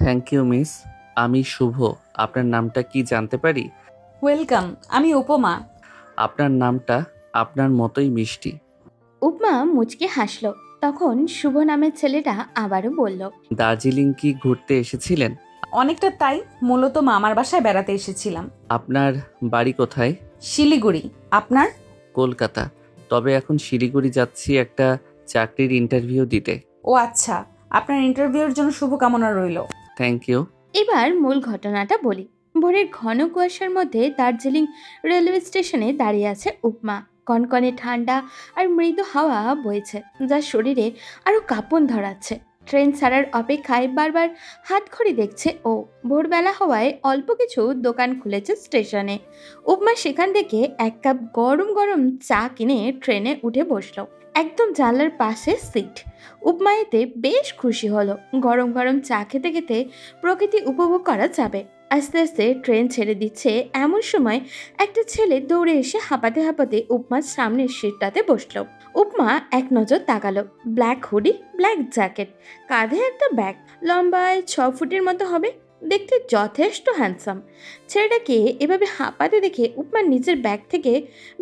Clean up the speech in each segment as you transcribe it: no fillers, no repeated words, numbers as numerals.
Thank you miss. আমি শুভ। আপনার নামটা কি জানতে পারি? ওয়েলকাম, আমি উপমা। আপনার নামটা আপনার মতোই মিষ্টি। উপমা মুচকে হাসল। তখন শুভ নামের ছেলেটা আবারও বলল, দার্জিলিং কি ঘুরতে এসেছিলেন? অনেকটা তাই, মূলত মামার বাসায় বেড়াতে এসেছিলাম। আপনার বাড়ি কোথায়? শিলিগুড়ি। আপনার? কলকাতা। তবে এখন শিলিগুড়ি যাচ্ছি একটা চাকরির ইন্টারভিউ দিতে। ও আচ্ছা, আপনার ইন্টারভিউর জন্য শুভকামনা রইল। Thank you. এবার মূল ঘটনাটা বলি। ভোরের ঘন কুয়াশার মধ্যে দার্জিলিং রেলওয়ে স্টেশনে দাঁড়িয়ে আছে উপমা। কনকনে ঠান্ডা আর মৃদু হাওয়া বইছে, যা শরীরে আরো কাঁপন ধরাচ্ছে। ট্রেন ছাড়ার অপেক্ষায় বারবার হাত ঘড়ি দেখছে ও। ভোরবেলা হওয়ায় অল্প কিছু দোকান খুলেছে স্টেশনে। উপমা সেখান থেকে এক কাপ গরম গরম চা কিনে ট্রেনে উঠে বসলো। একদম জানলার পাশে সিট। উপমা এতে বেশ খুশি হলো। গরম গরম চা খেতে খেতে প্রকৃতি উপভোগ করা যাবে। আস্তে আস্তে ট্রেন ছেড়ে দিচ্ছে এমন সময় একটা ছেলে দৌড়ে এসে হাঁপাতে হাঁপাতে উপমার সামনের সিটটাতে বসলো। উপমা এক নজর তাকালো। ব্ল্যাক হুডি, ব্ল্যাক জ্যাকেট, কাঁধে একটা ব্যাগ, লম্বায় 6 ফুটের মতো হবে, দেখতে যথেষ্ট হ্যান্ডসাম। ছেলেটাকে এভাবে হাঁপাতে দেখে উপমার নিচের ব্যাগ থেকে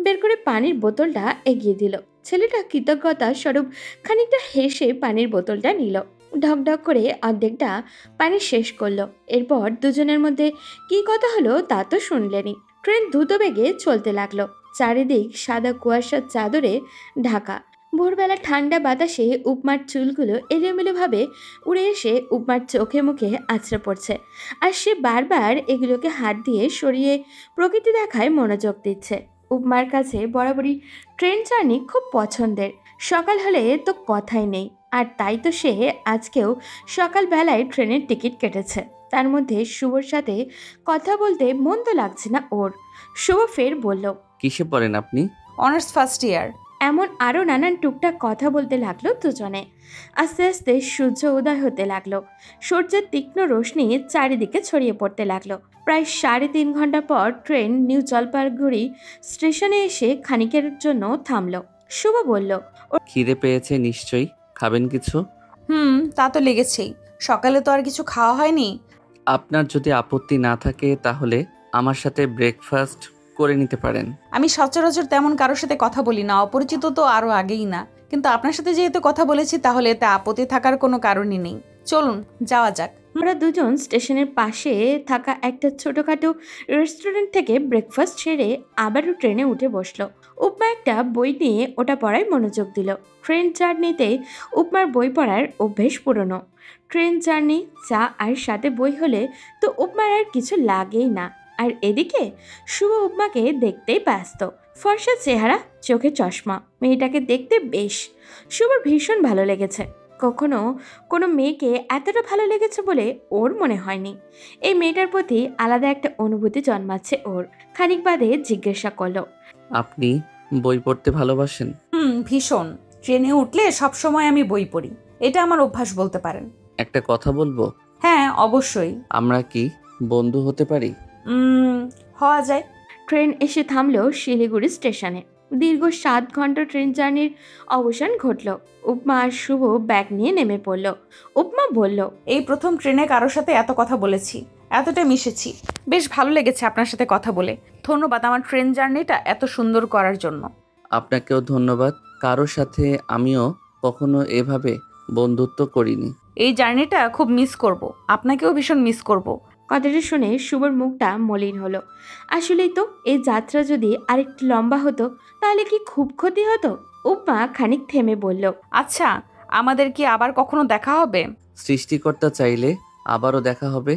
বের করে পানির বোতলটা এগিয়ে দিল। ছেলেটা কৃতজ্ঞতা স্বরূপ খানিকটা হেসে পানির বোতলটা নিল। ঢকঢক করে অর্ধেকটা পানি শেষ করলো। এরপর দুজনের মধ্যে কি কথা হলো তা তো শুনলেনি। ট্রেন দ্রুত বেগে চলতে লাগলো। চারিদিক সাদা কুয়াশার চাদরে ঢাকা। ভোরবেলা ঠান্ডা বাতাসে উপমার চুলগুলো এলোমেলোভাবে উড়ে এসে উপমার চোখে মুখে আছড়ে পড়ছে। আর সে বারবার এগুলোকে হাত দিয়ে সরিয়ে প্রকৃতি দেখায় মনোযোগ দিচ্ছে। উপমার কাছে বরাবরই ট্রেন জার্নি খুব পছন্দের। সকাল হলে তো কথাই নেই। আর তাই তো সে আজকেও সকালবেলায় ট্রেনের টিকিট কেটেছে। তার মধ্যে শুভর সাথে কথা বলতে মন্দ লাগছে না ওর। শুভ ফের বলল, কিসে পড়েন আপনি? Honours first year. এমন আরও নানান টুকটাক কথা বলতে লাগলো দুজনে। আস্তে আস্তে সূর্য উদয় হতে লাগলো। সূর্যের তীক্ষ্ণ রশ্মি চারিদিকে ছড়িয়ে পড়তে লাগলো। প্রায় 3.5 ঘন্টা পর ট্রেন নিউ জলপাইগুড়ি স্টেশনে এসে খানিকের জন্য থামলো। শুভ বলল, খিদে পেয়েছে নিশ্চয়ই, খাবেন কিছু? তা তো লেগেছেই। সকালে তো আর কিছু খাওয়া হয়নি। আপনার যদি আপত্তি না থাকে তাহলে আমার সাথে ব্রেকফাস্ট করে নিতে পারেন। আমি সচরাচর তেমন কারোর সাথে কথা বলি না, অপরিচিত তো আরো আগেই না। কিন্তু আপনার সাথে যেহেতু কথা বলেছি তাহলে এতে আপত্তি থাকার কোনো কারণই নেই। চলুন যাওয়া যাক। আমরা দুজন স্টেশনের পাশে থাকা একটা ছোটখাটো রেস্টুরেন্ট থেকে ব্রেকফাস্ট সেরে আবারও ট্রেনে উঠে বসলো। উপমা একটা বই নিয়ে ওটা পড়ায় মনোযোগ দিল। ট্রেন জার্নিতে উপমার বই পড়ার অভ্যেস পুরনো। ট্রেন জার্নি, চা আর সাথে বই হলে তো উপমার আর কিছু লাগেই না। আর এদিকে শুভ উপমাকে দেখতেই ব্যস্ত। ফর্সা চেহারা, চোখে চশমা, মেয়েটাকে দেখতে বেশ। শুভর ভীষণ ভালো লেগেছে। কখনো কোনো মেয়েকে এতটা ভালো লেগেছে বলে ওর মনে হয়নি। এই মেয়েটার প্রতি আলাদা একটা অনুভূতি জন্মাচ্ছে ওর। খানিক বাদে জিজ্ঞাসা করলো, আপনি বই পড়তে ভালোবাসেন? ভীষণ। ট্রেনে উঠলে সবসময় আমি বই পড়ি, এটা আমার অভ্যাস বলতে পারেন। একটা কথা বলবো? হ্যাঁ অবশ্যই। আমরা কি বন্ধু হতে পারি? হওয়া যায়। ট্রেন এসে থামলো শিলিগুড়ি স্টেশনে। দীর্ঘ 7 ঘন্টা ট্রেন জার্নির অবসান ঘটল। উপমা আর শুভ ব্যাগ নিয়ে নেমে পড়ল। উপমা বলল, এই প্রথম ট্রেনে কারোর সাথে এত কথা বলেছি, এতটা মিশেছি। বেশ ভালো লেগেছে আপনার সাথে কথা বলে। ধন্যবাদ আমার ট্রেন জার্নিটা এত সুন্দর করার জন্য। আপনাকেও ধন্যবাদ। কারোর সাথে আমিও কখনো এভাবে বন্ধুত্ব করিনি। এই জার্নিটা খুব মিস করব, আপনাকেও ভীষণ মিস করব। কথাটা শুনে শুভর মুখটা মলিন হলো। আসলেই তো, এই যাত্রা যদি আরেকটু লম্বা হতো তাহলে কি খুব ক্ষতি হতো? উপমা খানিক থেমে বলল, আচ্ছা, আমাদের কি আবার কখনো দেখা হবে? সৃষ্টিকর্তা চাইলে আবারও দেখা হবে।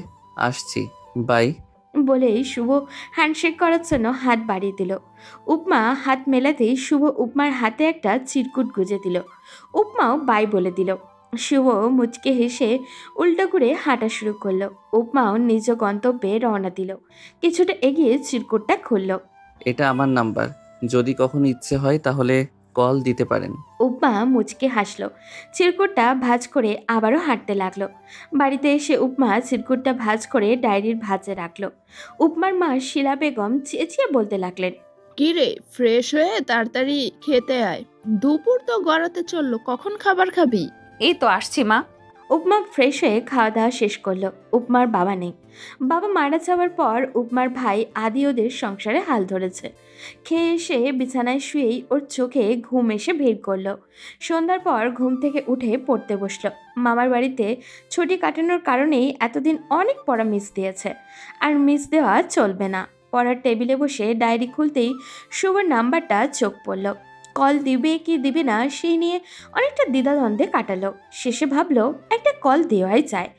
আসছি, বাই। বলেই শুভ হ্যান্ডশেক করার জন্য হাত বাড়িয়ে দিল। উপমা হাত মেলাতেই শুভ উপমার হাতে একটা চিরকুট গুজে দিল। উপমাও বাই বলে দিল। শুভ মুচকে হেসে উল্টো করে হাঁটা শুরু করলো। উপমাও নিজ গন্তব্যে রওনা দিল। কিছুটা এগিয়ে চিরকুটটা খুলল। এটা আমার নাম্বার, যদি কখনো ইচ্ছে হয় তাহলে কল দিতে পারেন। উপমা মুচকে হাসলো। চিরকুটটা ভাঁজ করে আবারও হাঁটতে লাগলো। বাড়িতে এসে উপমা চিরকুটটা ভাঁজ করে ডায়েরির ভাঁজে রাখলো। উপমার মা শিলা বেগম চেঁচিয়ে বলতে লাগলেন, কি রে, ফ্রেশ হয়ে তাড়াতাড়ি খেতে আয়। দুপুর তো গড়াতে চললো, কখন খাবার খাবি? এই তো আসছি মা। উপমা ফ্রেশ হয়ে খাওয়া দাওয়া শেষ করলো। উপমার বাবা নেই। বাবা মারা যাওয়ার পর উপমার ভাই আদি ওদের সংসারে হাল ধরেছে। খেয়ে এসে বিছানায় শুয়েই ওর চোখে ঘুম এসে ভিড় করলো। সন্ধ্যার পর ঘুম থেকে উঠে পড়তে বসলো। মামার বাড়িতে ছুটি কাটানোর কারণেই এতদিন অনেক পড়া মিস দিয়েছে, আর মিস দেওয়া চলবে না। পড়ার টেবিলে বসে ডায়েরি খুলতেই শুভর নাম্বারটা চোখ পড়ল। কল দিবে কি দিবে না সেই নিয়ে অনেকটা দ্বিধাদ্বন্দ্বে কাটালো। শেষে ভাবলো একটা কল দেওয়াই যায়।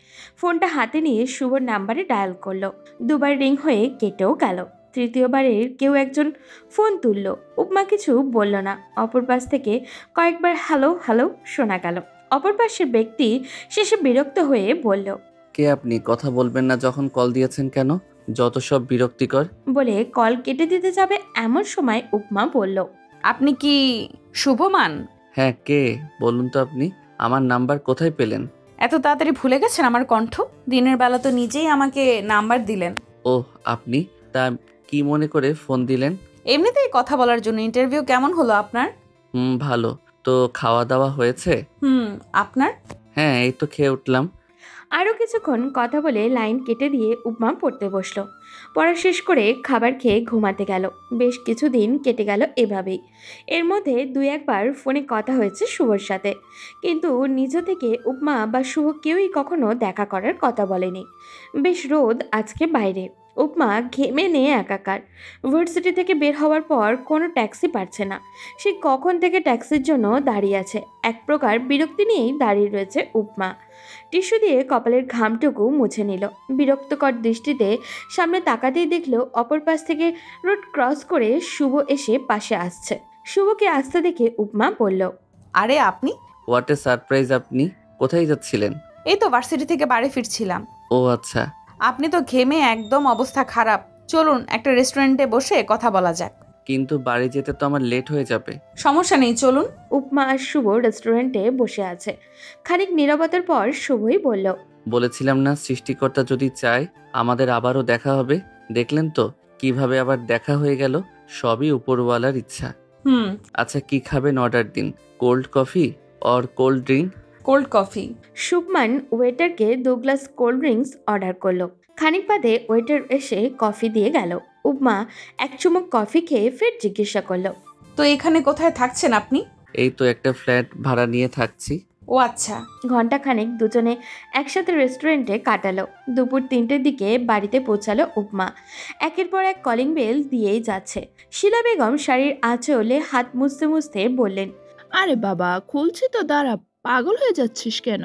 ফোনটা হাতে নিয়ে শুভর নাম্বারে ডায়াল করলো। দুবার রিং হয়ে কেটেও গেল। তৃতীয়বারের কেউ একজন ফোন তুললো। উপমা কিছু বলল না। অপর পাশ থেকে কয়েকবার হ্যালো হ্যালো শোনা গেল। অপর পাশের ব্যক্তি শেষে বিরক্ত হয়ে বলল, কে আপনি? কথা বলবেন না যখন কল দিয়েছেন কেন? যত সব বিরক্তিকর। বলে কল কেটে দিতে যাবে এমন সময় উপমা বলল, আপনি কি শুভমান? হ্যাঁ, কে বলুন তো আপনি? আমার নাম্বার কোথায় পেলেন? এত তাড়াতাড়ি ভুলে গেছেন আমার কণ্ঠ? দিনের বেলা তো নিজেই আমাকে নাম্বার দিলেন। ওহ, আপনি? তা কি মনে করে ফোন দিলেন? এমনিতেই কথা বলার জন্য। ইন্টারভিউ কেমন হলো আপনার? ভালো। তো খাওয়া দাওয়া হয়েছে? আপনার? হ্যাঁ, এই তো খেয়ে উঠলাম। আরও কিছুক্ষণ কথা বলে লাইন কেটে দিয়ে উপমা পড়তে বসলো। পড়া শেষ করে খাবার খেয়ে ঘুমাতে গেল। বেশ কিছুদিন কেটে গেল এভাবেই। এর মধ্যে দুই একবার ফোনে কথা হয়েছে শুভর সাথে, কিন্তু নিজ থেকে উপমা বা শুভ কেউই কখনো দেখা করার কথা বলেনি। বেশ রোদ আজকে বাইরে। উপমা ঘেমে নিয়ে একাকার। ভার্সিটি থেকে বের হওয়ার পর কোনো ট্যাক্সি পাচ্ছে না। সে কখন থেকে ট্যাক্সির জন্য দাঁড়িয়ে আছে। এক প্রকার বিরক্তি নিয়েই দাঁড়িয়ে রয়েছে উপমা। টিস্যু দিয়ে কপালের ঘামটুকু মুছে নিল। বিরক্তকর দৃষ্টিতে সামনে তাকাতেই দেখল অপর পাশ থেকে রোড ক্রস করে শুভ এসে পাশে আসছে। শুভকে আসতে দেখে উপমা বলল, আরে আপনি? What a surprise! আপনি কোথায় যাচ্ছিলেন? এই তো ভার্সিটি থেকে বাড়ি ফিরছিলাম। ও আচ্ছা। আপনি তো ঘেমে একদম অবস্থা খারাপ। চলুন একটা রেস্টুরেন্টে বসে কথা বলা যাক। কিন্তু বাড়ি যেতে তো আমার লেট হয়ে যাবে। সমস্যা নেই, চলুন। উপমা আর শুভ রেস্টুরেন্টে বসে আছে। খানিক নীরবতার পর শুভই বলল, বলেছিলাম না, সৃষ্টিকর্তা যদি চায় আমাদের আবারও দেখা হবে। দেখলেন তো কিভাবে আবার দেখা হয়ে গেল। সবই উপরওয়ালার ইচ্ছা। আচ্ছা, কি খাবেন অর্ডার দিন। Cold coffee or cold drink? Cold coffee. Shubhman ওয়েটারকে 2 গ্লাস কোল্ড ড্রিঙ্কস অর্ডার করলো। খানিক বাদে ওয়েটার এসে কফি দিয়ে গেল। উপমা এক চুমুক কফি খেয়ে ফের জিজ্ঞাসা করলো, তো এখানে কোথায় থাকছেন আপনি? এই তো একটা ফ্ল্যাট ভাড়া নিয়ে থাকছি। ও আচ্ছা। ঘন্টাখানেক দুজনে একসাথে রেস্টুরেন্টে কাটালো। দুপুর 3টের দিকে বাড়িতে পৌঁছালো উপমা। একের পর এক কলিং বেল দিয়েই যাচ্ছে। শিলা বেগম শাড়ির আঁচলে হাত মুছতে মুছতে বললেন, আরে বাবা, খুলছি তো, দাঁড়া। পাগল হয়ে যাচ্ছিস কেন?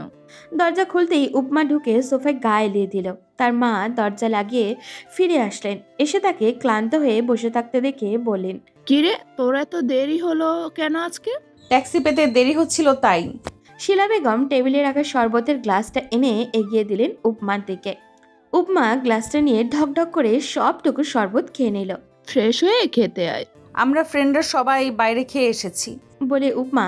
দরজা খুলতেই উপমা ঢুকে সোফায় গা এলিয়ে দিল। তার মা দরজা লাগিয়ে ফিরে আসলেন। এসে তাকে ক্লান্ত হয়ে বসে থাকতে দেখে বললেন, কিরে, তোর এত দেরি হলো কেন আজকে? ট্যাক্সি পেতে দেরি হচ্ছিল তাই। শিলা বেগম টেবিলে রাখা শরবতের গ্লাসটা এনে এগিয়ে দিলেন উপমার দিকে। উপমা গ্লাসটা নিয়ে ঢকঢক করে সবটুকু শরবত খেয়ে নিল। ফ্রেশ হয়ে খেতে আয়। আমরা ফ্রেন্ডরা সবাই বাইরে খেয়ে এসেছি, বলে উপমা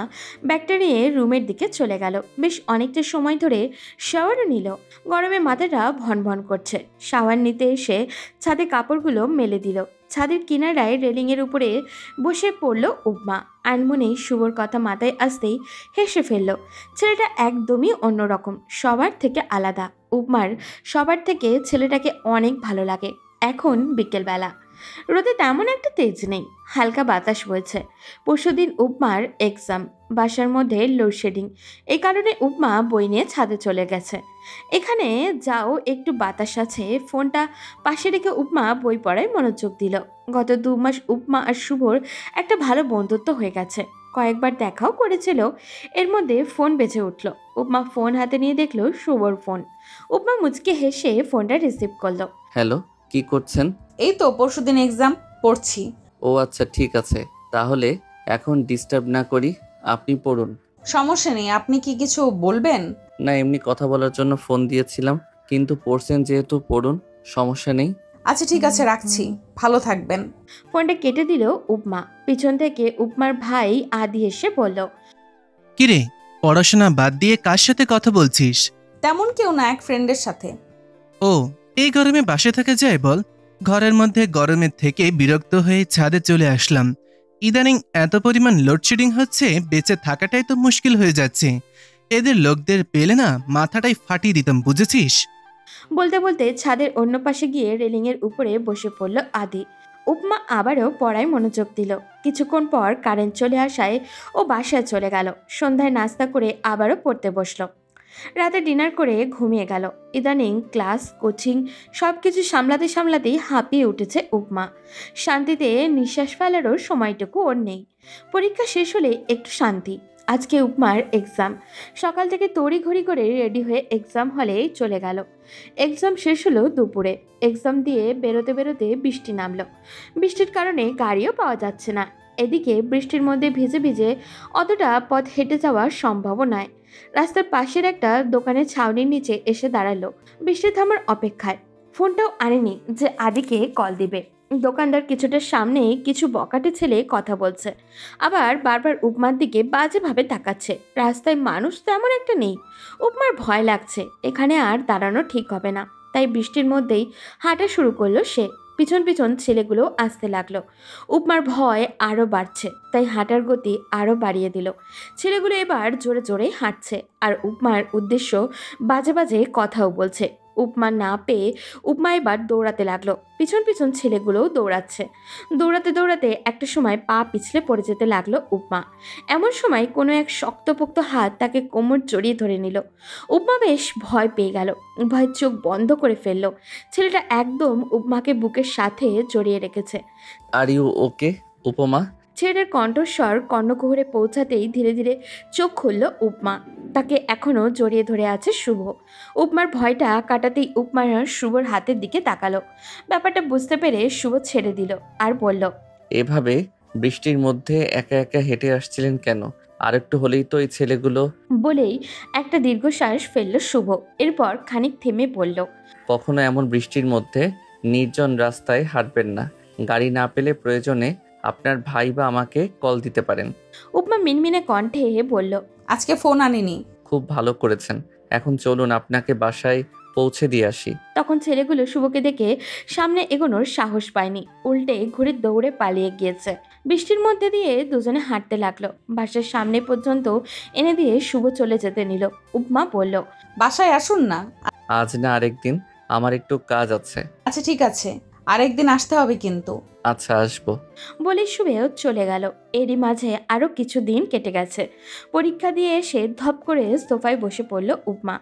ব্যাগটা নিয়ে রুমের দিকে চলে গেল। বেশ অনেকটা সময় ধরে শাওয়ারও নিল। গরমে মাথাটা ভনভন করছে। শাওয়ার নিতে এসে ছাদে কাপড়গুলো মেলে দিল। ছাদের কিনারায় রেলিংয়ের উপরে বসে পড়ল উপমা। আনমনেই শুভর কথা মাথায় আসতেই হেসে ফেলল। ছেলেটা একদমই অন্যরকম, সবার থেকে আলাদা। উপমার সবার থেকে ছেলেটাকে অনেক ভালো লাগে। এখন বিকেলবেলা, রোদে তেমন একটা তেজ নেই, হালকা বাতাস বইছে। পরশুদিন উপমার এক্সাম, বাসার মধ্যে লোডশেডিং। এই কারণে উপমা বই নিয়ে ছাদে চলে গেছে। এখানে যাও একটু বাতাস আছে। ফোনটা পাশে রেখে উপমা বই পড়ায় মনোযোগ দিল। গত 2 মাস উপমা আর শুভর একটা ভালো বন্ধুত্ব হয়ে গেছে। কয়েকবার দেখাও করেছিল। এর মধ্যে ফোন বেজে উঠল। উপমা ফোন হাতে নিয়ে দেখলো শুভর ফোন। উপমা মুচকে হেসে ফোনটা রিসিভ করলো। হ্যালো, কি করছেন? এই তো পরশুদিন এক্সাম পড়ছি। ও আচ্ছা, ঠিক আছে। তাহলে এখন ডিস্টার্ব না করি, আপনি পড়ুন। সমস্যা নেই, আপনি কি কিছু বলবেন? না, এমনি কথা বলার জন্য ফোন দিয়েছিলাম, কিন্তু পড়ছেন যেহেতু পড়ুন, সমস্যা নেই। আচ্ছা ঠিক আছে, রাখছি। ভালো থাকবেন। ফোনটা কেটে দিল উপমা। পিছন থেকে উপমার ভাই আদি এসে বলল, কিরে, পড়াশোনা বাদ দিয়ে কার সাথে কথা বলছিস? তেমন কেউ না, এক ফ্রেন্ডের সাথে। ও, এই গরমে বাসে থাকা যায় বল? ঘরের মধ্যে গরমের থেকে বিরক্ত হয়ে ছাদে চলে আসলাম। ইদানিং এত পরিমাণ লোডশেডিং হচ্ছে, বেঁচে থাকাটাই তো মুশকিল হয়ে যাচ্ছে। এদের লোকদের পেলে না মাথাটাই ফাটিয়ে দিতাম, বুঝেছিস? বলতে বলতে ছাদের অন্য পাশে গিয়ে রেলিংয়ের উপরে বসে পড়ল আদি। উপমা আবারও পড়ায় মনোযোগ দিল। কিছুক্ষণ পর কারেন্ট চলে আসায় ও বাসায় চলে গেল। সন্ধ্যায় নাস্তা করে আবারও পড়তে বসলো। রাতে ডিনার করে ঘুমিয়ে গেল। ইদানিং ক্লাস, কোচিং সবকিছু সামলাতে সামলাতেই হাঁপিয়ে উঠেছে উপমা। শান্তিতে নিঃশ্বাস ফেলারও সময়টুকু ওর নেই। পরীক্ষা শেষ হলে একটু শান্তি। আজকে উপমার এক্সাম। সকাল থেকে তড়িঘড়ি করে রেডি হয়ে এক্সাম হলে চলে গেল। এক্সাম শেষ হলো দুপুরে। এক্সাম দিয়ে বেরোতে বেরোতে বৃষ্টি নামলো। বৃষ্টির কারণে গাড়িও পাওয়া যাচ্ছে না। এদিকে বৃষ্টির মধ্যে ভিজে ভিজে অতটা পথ হেঁটে যাওয়া সম্ভবও নয়। রাস্তার পাশের একটা দোকানের ছাউনির নিচে এসে দাঁড়ালো বৃষ্টি থামার অপেক্ষায়। ফোনটাও আনেনি যে আদিকে কল দিবে। দোকানদার কিছুটা সামনে কিছু বকাটে ছেলে কথা বলছে, আবার বারবার উপমার দিকে বাজেভাবে তাকাচ্ছে। রাস্তায় মানুষ তেমন একটা নেই। উপমার ভয় লাগছে, এখানে আর দাঁড়ানো ঠিক হবে না। তাই বৃষ্টির মধ্যেই হাঁটা শুরু করলো সে। পিছন পিছন ছেলেগুলো আসতে লাগলো। উপমার ভয় আরও বাড়ছে, তাই হাঁটার গতি আরও বাড়িয়ে দিল। ছেলেগুলো এবার জোরে জোরে হাঁটছে আর উপমার উদ্দেশ্য বাজে বাজে কথাও বলছে। উপমা না পেয়ে উপমা এবার দৌড়াতে লাগলো। পিছন পিছন ছেলেগুলোও দৌড়াচ্ছে। দৌড়াতে দৌড়াতে একটা সময় পা পিছলে পড়ে যেতে লাগলো উপমা। এমন সময় কোনো এক শক্তপোক্ত হাত তাকে কোমর জড়িয়ে ধরে নিল। উপমা বেশ ভয় পেয়ে গেল। ভয়ের চোখ বন্ধ করে ফেললো। ছেলেটা একদম উপমাকে বুকের সাথে জড়িয়ে রেখেছে। আর ইউ ওকে উপমা? ছেলেটার কণ্ঠস্বর কর্ণকুহরে পৌঁছাতেই ধীরে ধীরে চোখ খুলল উপমা। তাকে এখনও জড়িয়ে ধরে আছে শুভ। উপমার ভয়টা কাটাতেই উপমা শুভর হাতের দিকে তাকালো। ব্যাপারটা বুঝতে পেরে শুভ ছেড়ে দিল আর বলল, এভাবে বৃষ্টির মধ্যে একা একা হেঁটে আসছিলেন কেন? আর একটু হলেই তো এই ছেলেগুলো। বলেই একটা দীর্ঘশ্বাস ফেলল শুভ। এরপর খানিক থেমে বলল, কখনো এমন বৃষ্টির মধ্যে নির্জন রাস্তায় হাঁটবেন না। গাড়ি না পেলে প্রয়োজনে আপনার ভাই বা আমাকে কল দিতে পারেন। উপমা মিনমিনে কণ্ঠে বলল, আজকে ফোন আনিনি। খুব ভালো করেছেন। এখন চলুন আপনাকে বাসায় পৌঁছে দিয়ে আসি। তখন ছেলেগুলো শুভকে দেখে সামনে এগোনোর সাহস পায়নি, উল্টে ঘুরে দৌড়ে পালিয়ে গিয়েছে। বৃষ্টির মধ্যে দিয়ে দুজনে হাঁটতে লাগলো। বাসার সামনে পর্যন্ত এনে দিয়ে শুভ চলে যেতে নিল। উপমা বলল, বাসায় আসুন না। আজ না আরেকদিন, আমার একটু কাজ আছে। আচ্ছা ঠিক আছে, আরেকদিন আসতে হবে কিন্তু। আচ্ছা আসবো। বলে শুভেও চলে গেল। এরই মাঝে আরও কিছু দিন কেটে গেছে। পরীক্ষা দিয়ে এসে ধপ করে সোফায় বসে পড়ল উপমা।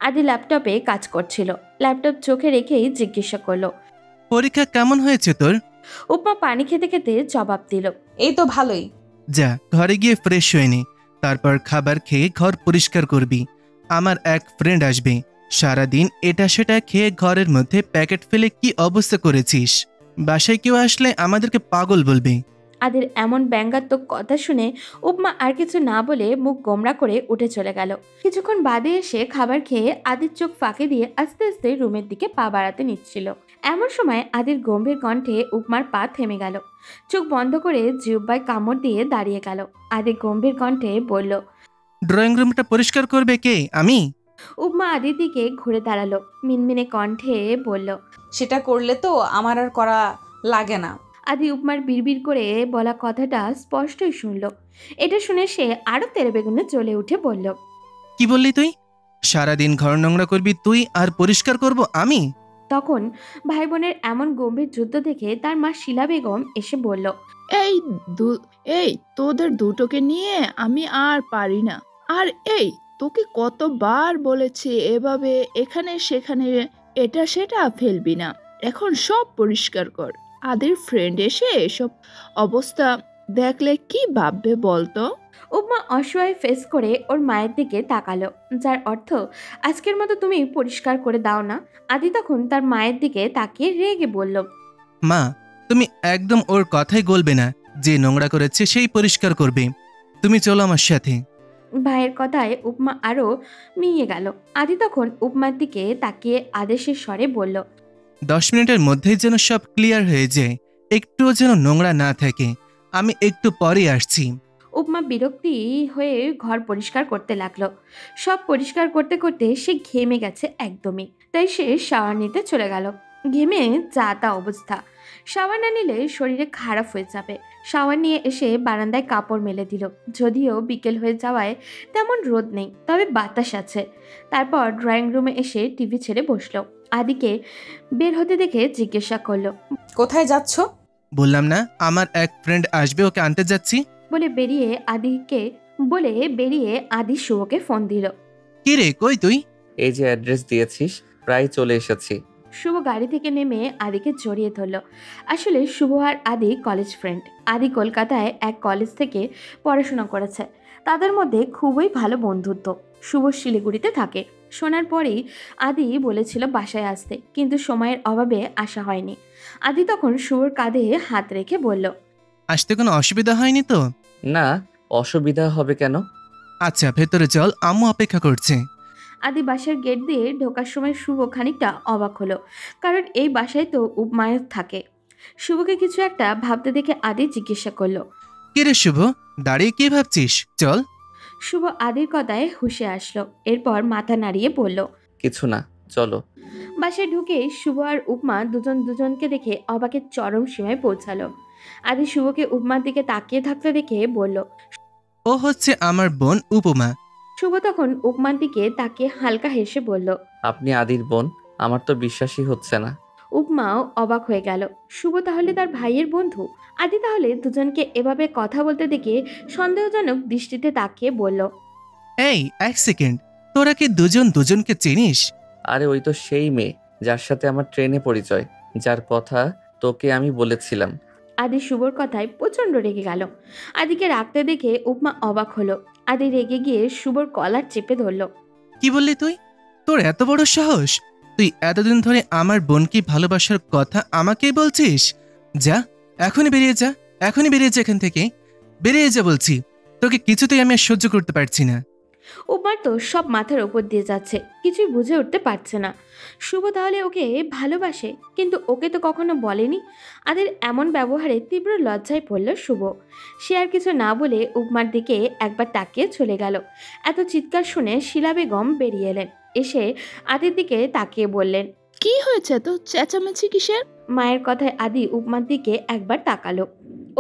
আদি ল্যাপটপে কাজ করছিল। ল্যাপটপ চোখে রেখেই জিজ্ঞাসা করলো, পরীক্ষা কেমন হয়েছে তোর? উপমা পানি খেতে খেতে জবাব দিল, এই তো ভালোই। যা ঘরে গিয়ে ফ্রেশ হয়ে নে, তারপর খাবার খেয়ে ঘর পরিষ্কার করবি। আমার এক ফ্রেন্ড আসবে, সারাদিন এটা সেটা খেয়ে ঘরের মধ্যে প্যাকেট ফেলে কি অবস্থা করেছিস। বাসায় কেউ আসলে আমাদেরকে পাগল বলবে। আদির এমন ব্যঙ্গাত্মক কথা শুনে উপমা আর কিছু না বলে মুখ গোমরা করে উঠে চলে গেল। কিছুক্ষণ বাদে এসে খাবার খেয়ে আদির চোখ ফাঁকে দিয়ে আস্তে আস্তে রুমের দিকে পা বাড়াতে নিচ্ছিল। এমন সময় আদির গম্ভীর কণ্ঠে উপমার পা থেমে গেল। চোখ বন্ধ করে জিহ্বায় কামড় দিয়ে দাঁড়িয়ে গেল। আদি গম্ভীর কণ্ঠে বলল, ড্রয়িং রুমটা পরিষ্কার করবে কে? আমি? উপমা আদির দিকে ঘুরে দাঁড়ালো। মিনমিনে কণ্ঠে বলল, সেটা করলে তো আমার আর করা লাগে না। আদি উপমার বিড়বিড় করে বলা কথাটা স্পষ্টই শুনল। এটা শুনে সে আরো তেরে বেগুনে জ্বলে উঠে বলল, কি বললি তুই? সারাদিন ঘর নোংরা করবি তুই আর পরিষ্কার করব আমি? তখন ভাই বোনের এমন গম্ভীর যুদ্ধ দেখে তার মা শিলা বেগম এসে বলল, এই এই তোদের দুটোকে নিয়ে আমি আর পারি না। আর এই তোকে কতবার বলেছি এভাবে এখানে সেখানে এটা সেটা ফেলবি না, এখন সব পরিষ্কার কর। আদির ফ্রেন্ড এসে এসব অবস্থা দেখলে কি ভাববে বলতো? উপমা অসহায় ফেস করে ওর মায়ের দিকে তাকালো, যার অর্থ আজকের মতো তুমি পরিষ্কার করে দাও না। আদি তখন তার মায়ের দিকে তাকিয়ে রেগে বলল, মা, তুমি একদম ওর কথাই গলবে না। যে নোংরা করেছে সেই পরিষ্কার করবে। তুমি চলো আমার সাথে। ভাইয়ের কথায় উপমা আরো মিয়ে গেল। আদি তখন উপমার দিকে তাকিয়ে আদেশের স্বরে বলল, 10 মিনিটের মধ্যেই যেন সব ক্লিয়ার হয়ে যায়, একটুও যেন নোংরা না থাকে। আমি একটু পরে আসছি। উপমা বিরক্তি হয়ে ঘর পরিষ্কার করতে লাগলো। সব পরিষ্কার করতে করতে সে ঘেমে গেছে একদমই, তাই সে শাওয়ার নিতে চলে গেল। ঘেমে যা তা অবস্থা। শাওয়ার না নিলে শরীরে খারাপ হয়ে যাবে। শাওয়ার নিয়ে এসে বারান্দায় কাপড় মেলে দিল। যদিও বিকেল হয়ে যাওয়ায় তেমন রোদ নেই, তবে বাতাস আছে। তারপর ড্রয়িং রুমে এসে টিভি ছেড়ে বসলো। আদিকে বের হতে দেখে জিজ্ঞাসা করলো, কোথায় যাচ্ছ? বললাম না আমার এক ফ্রেন্ড আসবে, ওকে আনতে যাচ্ছি। বলে বেরিয়ে আদি শুভকে ফোন দিল। কি রে, কই তুই? এই যে অ্যাড্রেস দিয়েছিস, প্রায় চলে এসেছি। শুভ গাড়ি থেকে নেমে আদিকে জড়িয়ে ধরল। আসলে শুভ আর আদি কলেজ ফ্রেন্ড। আদি কলকাতায় এক কলেজ থেকে পড়াশোনা করেছে। তাদের মধ্যে খুবই ভালো বন্ধুত্ব। শুভ শিলিগুড়িতে থাকে। শোনার পরেই আদি বলেছিল বাসায় আসতে, কিন্তু সময়ের অভাবে আসা হয়নি। আদি তখন শুভর কাঁধে হাত রেখে বলল, আসতে কোনো অসুবিধা হয়নি তো? না, অসুবিধা হবে কেন? আচ্ছা ভেতরে চল, আম্মু অপেক্ষা করছে। আদি বাসার গেট দিয়ে ঢোকার সময় শুভ খানিকটা অবাক হলো, কারণ এই বাসায় তো উপমায়ক থাকে। শুভকে কিছু একটা ভাবতে দেখে আদি জিজ্ঞাসা করলো। কি রে শুভ, দাঁড়িয়ে কি ভাবছিস? চল। শুভ আদির কথায় হুঁশে আসলো। এরপর মাথা নাড়িয়ে বলল, কিছু না, চলো। বাসায় ঢুকে শুভ আর উপমা দুজনকে দেখে অবাকের চরম সীমায় পৌঁছালো। আদি শুভকে উপমার দিকে তাকিয়ে থাকতে দেখে বলল। ও হচ্ছে আমার বোন উপমা। শুভ তখন উপমার দিকে তাকিয়ে হালকা হেসে বলল, আপনি আদির বোন? আমার তো বিশ্বাসই হচ্ছে না। উপমাও অবাক হয়ে গেল। শুভ তাহলে তার ভাইয়ের বন্ধু? আদি তাহলে দুজনকে এভাবে কথা বলতে দেখে সন্দেহজনক দৃষ্টিতে তাকিয়ে বলল, এই এক সেকেন্ড, তোরা কি দুজন দুজনকে চিনিস? আরে ওই তো সেই মেয়ে যার সাথে আমার ট্রেনে পরিচয়, যার কথা তোকে আমি বলেছিলাম। আদি শুভর কথায় প্রচণ্ড রেগে গেল। আদিকে রাখতে দেখে উপমা অবাক হলো। আদি রেগে গিয়ে শুভর কলার চেপে ধরল। কি বললি তুই? তোর এত বড় সাহস? তুই এতদিন ধরে আমার বোনকে ভালোবাসার কথা আমাকেই বলছিস? যা, এখনই বেরিয়ে যা, এখনই বেরিয়ে যা এখান থেকে। বেরিয়ে যা বলছি, তোকে কিছুতেই আমি আর সহ্য করতে পারছি না। উপমার তো সব মাথার ওপর দিয়ে যাচ্ছে, কিছুই বুঝে উঠতে পারছে না। শুভ তাহলে ওকে ভালোবাসে, কিন্তু ওকে তো কখনো বলেনি। আদির এমন ব্যবহারে তীব্র লজ্জায় পড়ল শুভ। সে আর কিছু না বলে উপমার দিকে একবার তাকিয়ে চলে গেল। এত চিৎকার শুনে শিলা বেগম বেরিয়ে এলেন। এসে আদির দিকে তাকিয়ে বললেন, কি হয়েছে তো চেঁচামেচি কিসের? মায়ের কথায় আদি উপমার দিকে একবার তাকালো।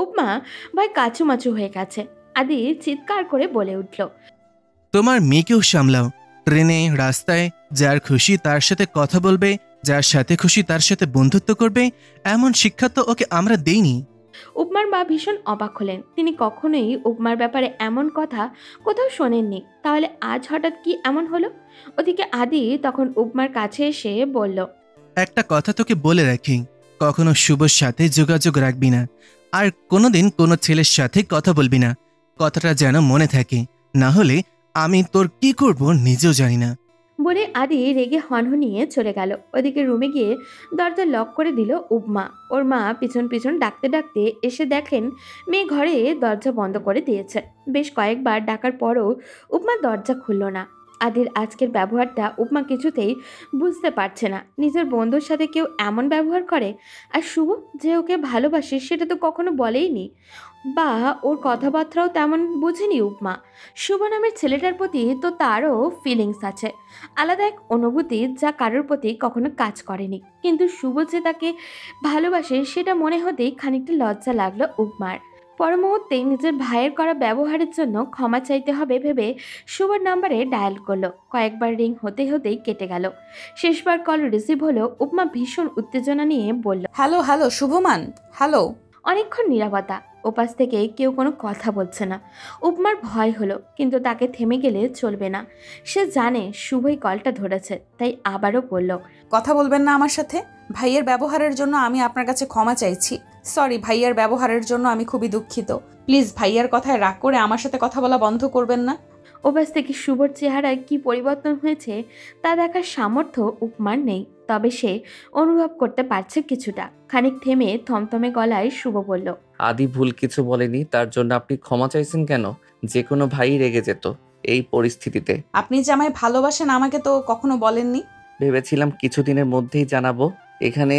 উপমা ভয় কাচুমাচু হয়ে গেছে। আদি চিৎকার করে বলে উঠল, তোমার মেয়েকেও সামলাও। ট্রেনে, রাস্তায় যার খুশি তার সাথে কথা বলবে, যার সাথে খুশি তার সাথে বন্ধুত্ব করবে, এমন শিক্ষা তো ওকে আমরা দেইনি। উপমার মা ভীষণ অবাক হলেন। তিনি কখনোই উপমার ব্যাপারে এমন কথা কোথাও শোনেননি। তাহলে আজ হঠাৎ কি এমন হলো? ওদিকে আদি তখন উপমার কাছে এসে বলল, একটা কথা তোকে বলে রাখি, কখনো শুভর সাথে যোগাযোগ রাখবি না, আর কোনোদিন কোনো ছেলের সাথে কথা বলবি না। কথাটা যেন মনে থাকে, না হলে আমি তোর কি করব নিজেও জানি না। বলে আদি রেগে হনহনিয়ে চলে গেল। ওদিকে রুমে গিয়ে দরজা লক করে দিল উপমা। ওর মা পিছন পিছন ডাকতে ডাকতে এসে দেখেন মেয়ে ঘরে দরজা বন্ধ করে দিয়েছে। বেশ কয়েকবার ডাকার পরও উপমা দরজা খুলল না। আদির আজকের ব্যবহারটা উপমা কিছুতেই বুঝতে পারছে না। নিজের বন্ধুর সাথে কেউ এমন ব্যবহার করে? আর শুভ যে ওকে ভালোবাসে সেটা তো কখনো বলেইনি, বা ওর কথাবার্তাও তেমন বুঝেনি উপমা। শুভ নামের ছেলেটার প্রতি তো তারও ফিলিংস আছে, আলাদা এক অনুভূতি যা কারোর প্রতি কখনো কাজ করেনি। কিন্তু শুভ যে তাকে ভালোবাসে সেটা মনে হতেই খানিকটা লজ্জা লাগলো উপমার। পর মুহূর্তেই নিজের ভাইয়ের করা ব্যবহারের জন্য ক্ষমা চাইতে হবে ভেবে শুভর নাম্বারে ডায়াল করলো। কয়েকবার রিং হতে হতেই কেটে গেল। শেষবার কল রিসিভ হলো। উপমা ভীষণ উত্তেজনা নিয়ে বলল, হ্যালো হ্যালো শুভমান, হ্যালো। অনেকক্ষণ নীরবতা। ওপাশ থেকে কেউ কোনো কথা বলছে না। উপমার ভয় হলো, কিন্তু তাকে থেমে গেলে চলবে না। সে জানে শুভই কলটা ধরেছে, তাই আবারও বলল, কথা বলবেন না আমার সাথে? ভাইয়ের ব্যবহারের জন্য আমি আপনার কাছে ক্ষমা চাইছি। সরি, ভাইয়ার ব্যবহারের জন্য আমি খুবই দুঃখিত। প্লিজ ভাইয়ার কথায় রাগ করে আমার সাথে কথা বলা বন্ধ করবেন না। ওপাশ থেকে শুভর চেহারায় কি পরিবর্তন হয়েছে তা দেখার সামর্থ্য উপমার নেই, তবে সে অনুভব করতে পারছে কিছুটা। খানিক থেমে থমথমে গলায় শুভ বলল, আদি ভুল কিছু বলেনি, তার জন্য আপনি ক্ষমা চাইছেন কেন? যে কোনো ভাই রেগে যেত এই পরিস্থিতিতে। আপনি যে আমায় ভালোবাসেন আমাকে তো কখনো বলেননি। ভেবেছিলাম কিছুদিনের মধ্যেই জানাবো। এখানে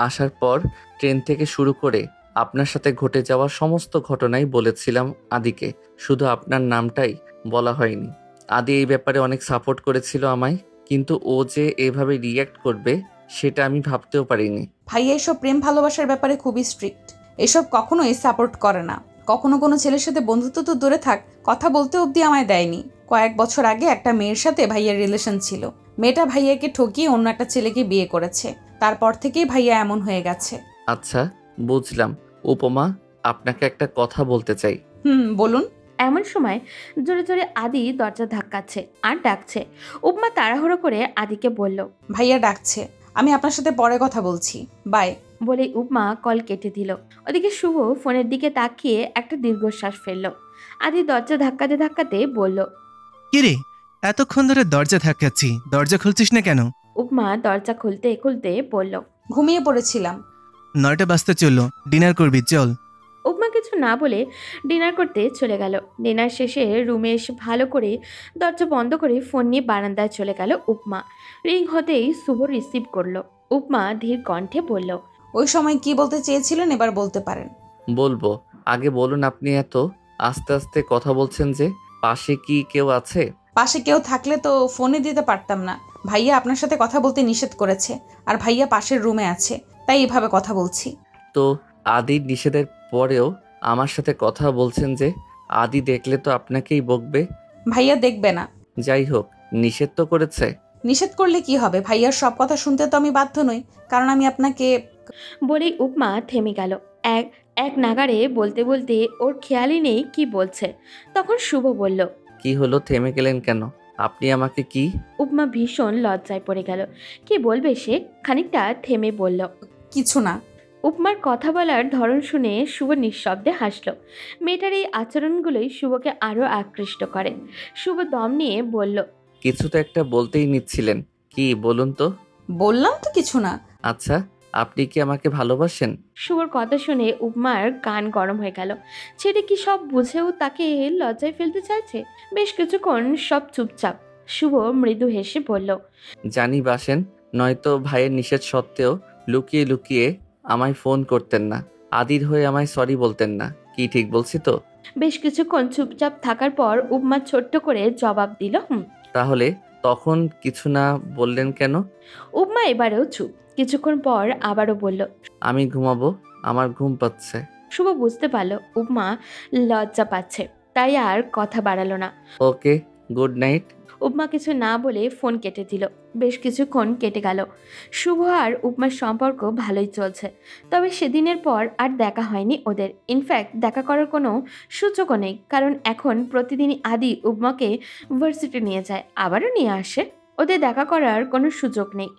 আসার পর ট্রেন থেকে শুরু করে আপনার সাথে ঘটে যাওয়া সমস্ত ঘটনাই বলেছিলাম আদিকে, শুধু আপনার নামটাই বলা হয়নি। আদি এই ব্যাপারে অনেক সাপোর্ট করেছিল আমায়, কিন্তু ও যে এভাবে রিয়্যাক্ট করবে সেটা আমি ভাবতেও পারিনি। ভাইয়া এসব প্রেম ভালোবাসার ব্যাপারে খুবই স্ট্রিক্ট। এসব কখনোই সাপোর্ট করে না। কখনো কোনো ছেলের সাথে বন্ধুত্ব তো দূরে থাক, কথা বলতে অবধি আমায় দেয়নি। কয়েক বছর আগে একটা মেয়ের সাথে ভাইয়ার রিলেশন ছিল। মেয়েটা ভাইয়াকে ঠকিয়ে অন্য একটা ছেলেকে বিয়ে করেছে। তারপর থেকেই ভাইয়া এমন হয়ে গেছে। আচ্ছা, বুঝলাম। উপমা, আপনাকে একটা কথা বলতে চাই। বলুন। এমন সময় জোরে জোরে আদি দরজা ধাক্কাচ্ছে আর ডাকছে। উপমা তাড়াহুড়ো করে আদিকে বলল, ভাইয়া ডাকছে, আমি আপনার সাথে পরে কথা বলছি, বাই। বলে উপমা কল কেটে দিল। ওদিকে শুভ ফোনের দিকে তাকিয়ে একটা দীর্ঘশ্বাস ফেলল। আদি দরজা ধাক্কাতে ধাক্কাতে বলল, কিরে, এতক্ষণ ধরে দরজা ধাক্কাচ্ছি, দরজা খুলছিস না কেন? উপমা দরজা খুলতে খুলতে বলল, ঘুমিয়ে পড়েছিলাম। 9টা বাজতে চললো, ডিনার করবি, চল। উপমা কিছু না বলে ডিনার করতে চলে গেল। ডিনার শেষে রুমে এসে ভালো করে দরজা বন্ধ করে ফোন নিয়ে বারান্দায় চলে গেল উপমা। রিং হতেই শুভ রিসিভ করলো। উপমা ধীর কণ্ঠে বলল, ওই সময় কি বলতে চেয়েছিলেন এবার বলতে পারেন। বলবো, আগে বলুন। আপনি এত আস্তে আস্তে কথা বলছেন যে, পাশে কি কেউ আছে? পাশে কেউ থাকলে তো ফোনে দিতে পারতাম না। ভাইয়া আপনার সাথে কথা বলতে নিষেধ করেছে, আর ভাইয়া পাশের রুমে আছে, তাই এভাবে কথা বলছি। তো আদির নিষেধের পরেও আমার সাথে কথা বলছেন যে? আদি দেখলে তো আপনাকেই বকবে। ভাইয়া দেখবে না। যাই হোক, নিষেধ তো করেছে। নিষেধ করলে কি হবে? ভাইয়ার সব কথা শুনতে তো আমি বাধ্য নই, কারণ আমি আপনাকে। বলেই উপমা থেমে গেল। এক এক নাগাড়ে বলতে বলতে ওর খেয়ালই নেই কি বলছে। তখন শুভ বলল, কি হলো, থেমে গেলেন কেন? আপনি আমাকে কি? উপমা ভীষণ লজ্জায় পড়ে গেল। কি বলবে সে? খানিকটা থেমে বলল, কিছু না। উপমার কথা বলার ধরন শুনে শুভ নিঃশব্দে হাসল। মেয়েটার এই আচরণগুলোই শুভকে আরও আকৃষ্ট করে। শুভ দম নিয়ে বলল, কিছু তো একটা বলতেই নিচ্ছিলেন, কি বলুন তো? বললাম তো কিছু না। আচ্ছা, আপনি কি আমাকে ভালোবাসেন? শুভর কথা শুনে উপমার কান গরম হয়ে গেল। ছেলে কি সব বুঝেও তাকে লজ্জায় ফেলতে চাইছে? বেশ কিছুক্ষণ সব চুপচাপ। শুভ মৃদু হেসে বলল, জানি বাসেন, নয়তো ভাইয়ের নিষেধ সত্ত্বেও লুকিয়ে লুকিয়ে আমায় ফোন করতেন না, আদির হয়ে আমায় সরি বলতেন না। কি ঠিক বলছি তো? বেশ কিছুক্ষণ চুপচাপ থাকার পর উপমা ছোট্ট করে জবাব দিল, তাহলে তখন কিছু না বললেন কেন? উপমা এবারেও চুপ। কিছুক্ষণ পর আবারও বলল, আমি ঘুমাবো, আমার ঘুম পাচ্ছে। শুভ বুঝতে পারল উপমা লজ্জা পাচ্ছে, তাই আর কথা বাড়ালো না। ওকে, গুড নাইট। উপমা কিছু না বলে ফোন কেটে দিল। বেশ কিছুক্ষণ কেটে গেল। শুভ আর উপমার সম্পর্ক ভালোই চলছে, তবে সেদিনের পর আর দেখা হয়নি ওদের। ইনফ্যাক্ট দেখা করার কোনো সুযোগও নেই, কারণ এখন প্রতিদিনই আদি উপমাকে ভার্সিটি নিয়ে যায়, আবারও নিয়ে আসে। ওদের দেখা করার কোনো সুযোগ নেই।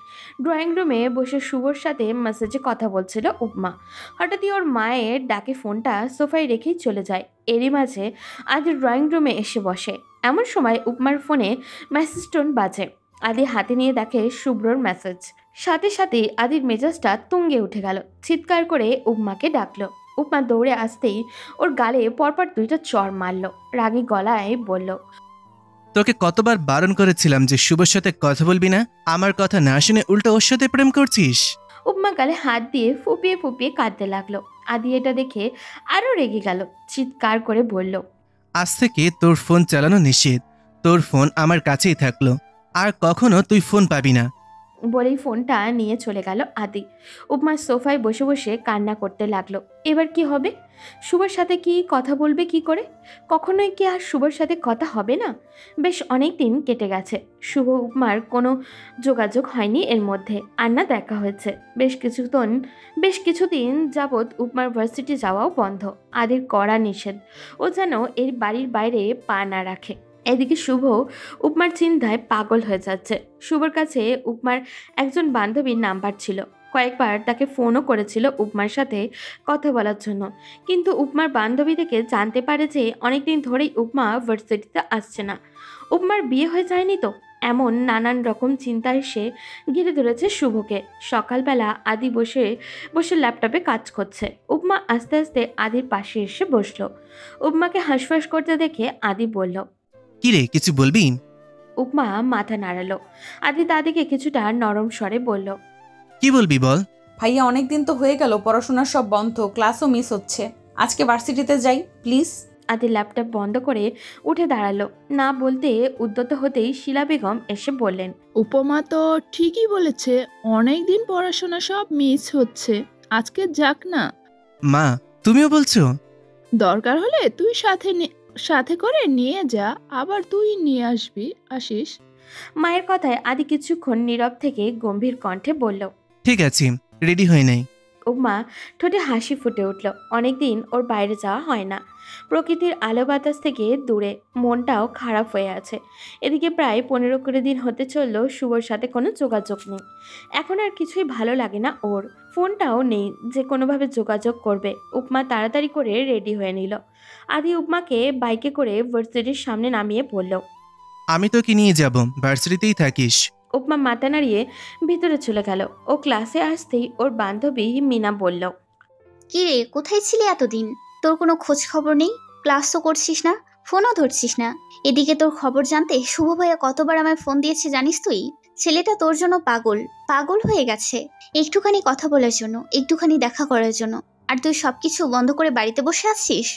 ড্রয়িং রুমে বসে শুভর সাথে মেসেজে কথা বলছিল উপমা। হঠাৎই ওর মায়ের ডাকে ফোনটা সোফায় রেখেই চলে যায়। এরই মাঝে আদি ড্রয়িং রুমে এসে বসে। এমন সময় উপমার ফোনে মেসেজ টোন বাজে। আদি হাতে নিয়ে দেখে শুভ্রর মেসেজ। সাথে সাথে আদির মেজাজটা তুঙ্গে উঠে গেল। চিৎকার করে উপমাকে ডাকলো। উপমা দৌড়ে আসতেই ওর গালে পরপর 2টা চড় মারল। রাগী গলায় বলল, তোকে কতবার বারণ করেছিলাম যে শুভর সাথে কথা বলবি না, আমার কথা না শুনে উল্টো ওর সাথে প্রেম করছিস। উপমা গালে হাত দিয়ে ফুপিয়ে ফুপিয়ে কাঁদতে লাগলো। আদি এটা দেখে আরো রেগে গেল। চিৎকার করে বলল, আজ থেকে তোর ফোন চালানো নিষেধ, তোর ফোন আমার কাছেই থাকলো, আর কখনো তুই ফোন পাবি না। বলেই ফোনটা নিয়ে চলে গেল আদি। উপমা সোফায় বসে বসে কান্না করতে লাগলো। এবার কি হবে? শুভর সাথে কি কথা বলবে কি করে? কখনোই কি আর শুভর সাথে কথা হবে না? বেশ অনেক দিন কেটে গেছে। শুভ উপমার কোনো যোগাযোগ হয়নি এর মধ্যে, আর না দেখা হয়েছে। বেশ কিছুদিন যাবৎ উপমার ভার্সিটি যাওয়াও বন্ধ। আদির কড়া নিষেধ, ও যেন এর বাড়ির বাইরে পা না রাখে। এদিকে শুভ উপমার চিন্তায় পাগল হয়ে যাচ্ছে। শুভর কাছে উপমার একজন বান্ধবীর নাম্বার ছিল। কয়েকবার তাকে ফোনও করেছিল উপমার সাথে কথা বলার জন্য, কিন্তু উপমার বান্ধবী থেকে জানতে পারে যে অনেকদিন ধরেই উপমা ভার্সিটিতে আসছে না। উপমার বিয়ে হয়ে যায়নি তো? এমন নানান রকম চিন্তা এসে ঘিরে ধরেছে শুভকে। সকালবেলা আদি বসে বসে ল্যাপটপে কাজ করছে। উপমা আস্তে আস্তে আদির পাশে এসে বসলো। উপমাকে হাঁসফাঁস করতে দেখে আদি বলল, কিরে, কিছু বলবি? উপমা মাথা নাড়ালো। আদি তাদিকে কিছুটা নরম স্বরে বলল, কি বলবি বল। ভাইয়া অনেকদিন তো হয়ে গেল, পড়াশোনার সব বন্ধ, ক্লাসও মিস হচ্ছে। আজকে ভার্সিটিতে যাই প্লিজ। আদি ল্যাপটপ বন্ধ করে উঠে দাঁড়ালো। না বলতে উদ্যত হতেই শিলা বেগম এসে বললেন, উপমা তো ঠিকই বলেছে, অনেক দিন পড়াশোনা সব মিস হচ্ছে, আজকে যাক না। মা, তুমিও বলছো? দরকার হলে তুই সাথে করে নিয়ে যা, আবার তুই নিয়ে আসিস। মায়ের কথায় আদি কিছুক্ষণ নীরব থেকে গম্ভীর কণ্ঠে বলল, ঠিক আছে, রেডি হয়ে নাই। উপমা ঠোঁটে হাসি ফুটে উঠল। অনেকদিন ওর বাইরে যাওয়া হয় না, প্রকৃতির আলো বাতাস থেকে দূরে, মনটাও খারাপ হয়ে আছে। এদিকে প্রায় 15-20 দিন হতে চলল শুভর সাথে কোনো যোগাযোগ নেই। এখন আর কিছুই ভালো লাগে না ওর, ফোনটাও নেই যে কোনোভাবে যোগাযোগ করবে। উপমা তাড়াতাড়ি করে রেডি হয়ে নিল। আদি উপমাকে বাইকে করে ভার্সিটির সামনে নামিয়ে পড়ল। আমি তোকে নিয়ে যাব, ভার্সিটিতেই থাকিস। উপমা মাথা নাড়িয়ে ভিতরে চলে গেল। ও ক্লাসে আসতেই ওর বান্ধবী মিনা বলল, কি রে, কোথায় ছিলি এতদিন? তোর কোনো খোঁজ খবর নেই, ক্লাসও করছিস না, ফোনও ধরছিস না। এদিকে তোর খবর জানতে শুভ ভাইয়া কতবার আমায় ফোন দিয়েছে জানিস তুই? ছেলেটা তোর জন্য পাগল হয়ে গেছে, একটুখানি কথা বলার জন্য, একটুখানি দেখা করার জন্য। আর তুই সবকিছু বন্ধ করে বাড়িতে বসে আছিস।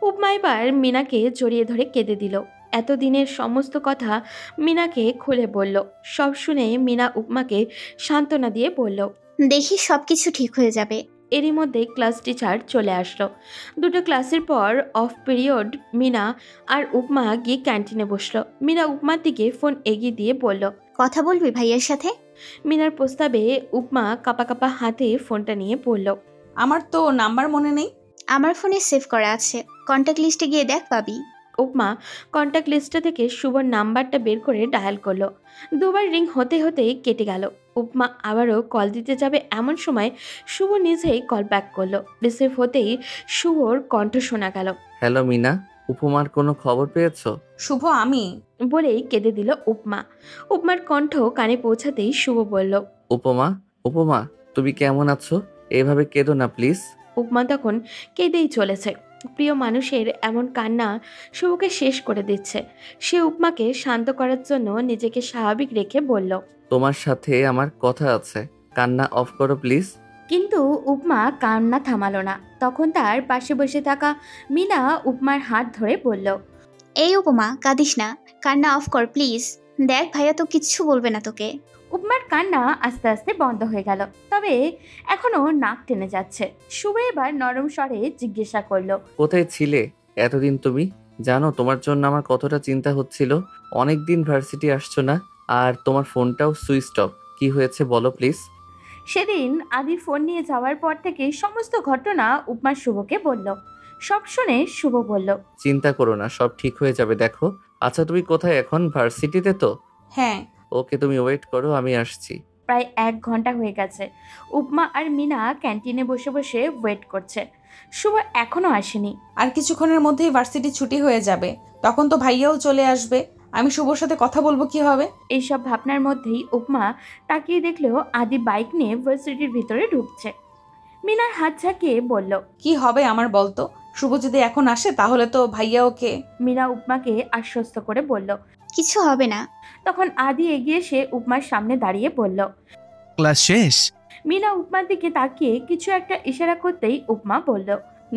উপমা এবার মিনাকে জড়িয়ে ধরে কেঁদে দিল। এতদিনের সমস্ত কথা মিনাকে খুলে বলল। সব শুনে মিনা উপমাকে সান্ত্বনা দিয়ে বলল, দেখিস সবকিছু ঠিক হয়ে যাবে। এরই মধ্যে ক্লাস টিচার চলে আসলো। দুটো ক্লাসের পর অফ পিরিয়ড মিনা আর উপমা গিয়ে ক্যান্টিনে বসলো। মিনা উপমার দিকে ফোন এগিয়ে দিয়ে বলল, কথা বলবি ভাইয়ার সাথে? মিনার প্রস্তাবে উপমা কাপা কাপা হাতে ফোনটা নিয়ে বলল, আমার তো নাম্বার মনে নেই। আমার ফোনে সেভ করা আছে, কন্ট্যাক্ট লিস্টে গিয়ে দেখ, পাবি। উপমা কন্ট্যাক্ট লিস্টটা থেকে শুভর নাম্বারটা বের করে ডায়াল করলো। দুবার রিং হতে হতেই কেটে গেল। উপমা আবারও কল দিতে যাবে এমন সময় শুভ নিজেই কল ব্যাক করলো। রিসিভ হতেই শুভর কণ্ঠ শোনা গেল। হ্যালো মিনা, উপমার কোনো খবর পেয়েছো? শুভ, আমি। বলেই কেঁদে দিল উপমা। উপমার কণ্ঠ কানে পৌঁছাতেই শুভ বলল, উপমা, উপমা তুমি কেমন আছো? এভাবে কেঁদো না প্লিজ। উপমা তখন কেঁদেই চলেছে। প্রিয় মানুষের এমন কান্না শুভকে শেষ করে দিচ্ছে। সে উপমাকে শান্ত করার জন্য নিজেকে স্বাভাবিক রেখে বলল, তোমার সাথে আমার কথা আছে, কান্না অফ করো প্লিজ। কিন্তু উপমা কান্না থামালো না। তখন তার পাশে বসে থাকা মিনা উপমার হাত ধরে বলল, এই উপমা, কাঁদিস না, কান্না অফ কর প্লিজ। দেখ ভাইয়া তো কিচ্ছু বলবে না তোকে। উপমার কান্না আস্তে আস্তে বন্ধ হয়ে গেল, তবে এখনো নাক টেনে যাচ্ছে। শুভ এবার নরম স্বরে জিজ্ঞাসা করলো, কোথায় ছিলে এতদিন তুমি? জানো তোমার জন্য আমার কতটা চিন্তা হচ্ছিল। অনেক দিন ভার্সিটি আসছো না, আর তোমার ফোনটাও সুইচ অফ। কি হয়েছে বলো প্লিজ। সেদিন আদির ফোন নিয়ে যাওয়ার পর থেকে সমস্ত ঘটনা উপমা শুভকে বলল। সব শুনে শুভ বলল, চিন্তা করো না, সব ঠিক হয়ে যাবে। দেখো, আচ্ছা তুমি কোথায় এখন? ভার্সিটিতে তো? হ্যাঁ। ওকে, তুমি ওয়েট করো, আমি আসছি। প্রায় 1 ঘন্টা হয়ে গেছে। উপমা আর মিনা ক্যান্টিনে বসে বসে ওয়েট করছে। শুভ এখনো আসেনি। আর কিছুক্ষণের মধ্যেই ভার্সিটি ছুটি হয়ে যাবে, তখন তো ভাইয়াও চলে আসবে। আমি শুভর সাথে কথা বলবো কিভাবে? এইসব ভাবনার মধ্যেই উপমা তাকিয়ে দেখলো আদি বাইক নিয়ে ভার্সিটির ভিতরে ঢুকছে। মিনার হাত ঝাঁকিয়ে বলল, কি হবে আমার বলতো? শুভ যদি এখন আসে তাহলে তো ভাইয়া ওকে। মিনা উপমাকে আশ্বস্ত করে বলল। কিছু হবে না। তখন আদি এগিয়ে এসে উপমার সামনে দাঁড়িয়ে বলল। ক্লাস শেষ? মিনা উপমার দিকে তাকিয়ে কিছু একটা ইশারা করতেই উপমা বলল,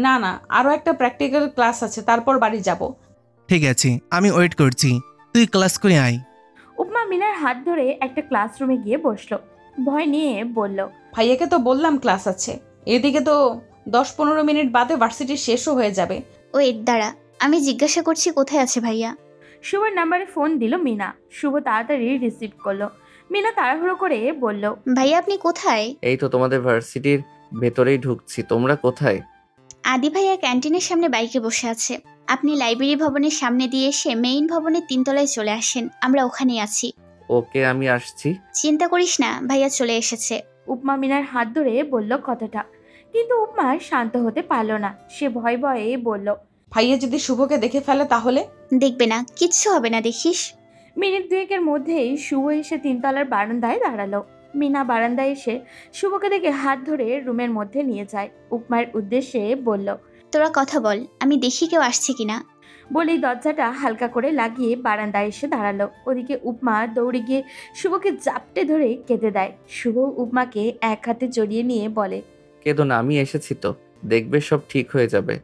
না না, আরো একটা প্র্যাকটিক্যাল ক্লাস আছে, তারপর বাড়ি যাব। ঠিক আছে, আমি ওয়েট করছি, তুই ক্লাস করে আয়। উপমা মিনার হাত ধরে একটা ক্লাসরুমে গিয়ে বসলো। ভয় নিয়ে বলল, ভাইয়াকে তো বললাম ক্লাস আছে, এদিকে তো 10-15 মিনিট বাদে ভার্সিটি শেষও হয়ে যাবে। ওয়েট, দাঁড়া, আমি জিজ্ঞাসা করছি কোথায় আছে ভাইয়া। শুভর নাম্বারে ফোন দিল মিনা। শুভ তাড়াতাড়ি রিসিভ করলো। মিনা তাড়াহুড়ো করে বলল, ভাইয়া আপনি কোথায়? এই তো তোমাদের ভার্সিটির ভেতরেই ঢুকছি। তোমরা কোথায়? আদি ভাইয়া ক্যান্টিনের সামনে বাইকে বসে আছে। আপনি লাইব্রেরি ভবনের সামনে দিয়ে এসে মেইন ভবনের 3 তলায় চলে আসেন, আমরা ওখানেই আছি। ওকে, আমি আসছি। চিন্তা করিস না, ভাইয়া চলে এসেছে। উপমা মিনার হাত ধরে বলল কথাটা, কিন্তু উপমা শান্ত হতে পারল না। সে ভয়ে ভয়ে বলল, ভাইয়া যদি শুভকে দেখে ফেলে তাহলে? দেখবে না, কিচ্ছু হবে না, দেখিস। মিনিট 2-এর মধ্যেই শুভ এসে 3 তলার বারান্দায় দাঁড়ালো। মিনা বারান্দায় এসে শুভকে দেখে হাত ধরে রুমের মধ্যে নিয়ে যায়। উপমার উদ্দেশ্যে বলল, তোরা কথা বল, আমি দেখি কেউ আসছে কিনা। বলেই দরজাটা হালকা করে লাগিয়ে বারান্দায় এসে দাঁড়ালো। ওদিকে উপমা দৌড়ে গিয়ে শুভকে জাপটে ধরে কেঁদে দেয়। শুভ উপমাকে এক হাতে জড়িয়ে নিয়ে বলে, কেঁদো না, আমি এসেছি তো, দেখবে সব ঠিক হয়ে যাবে।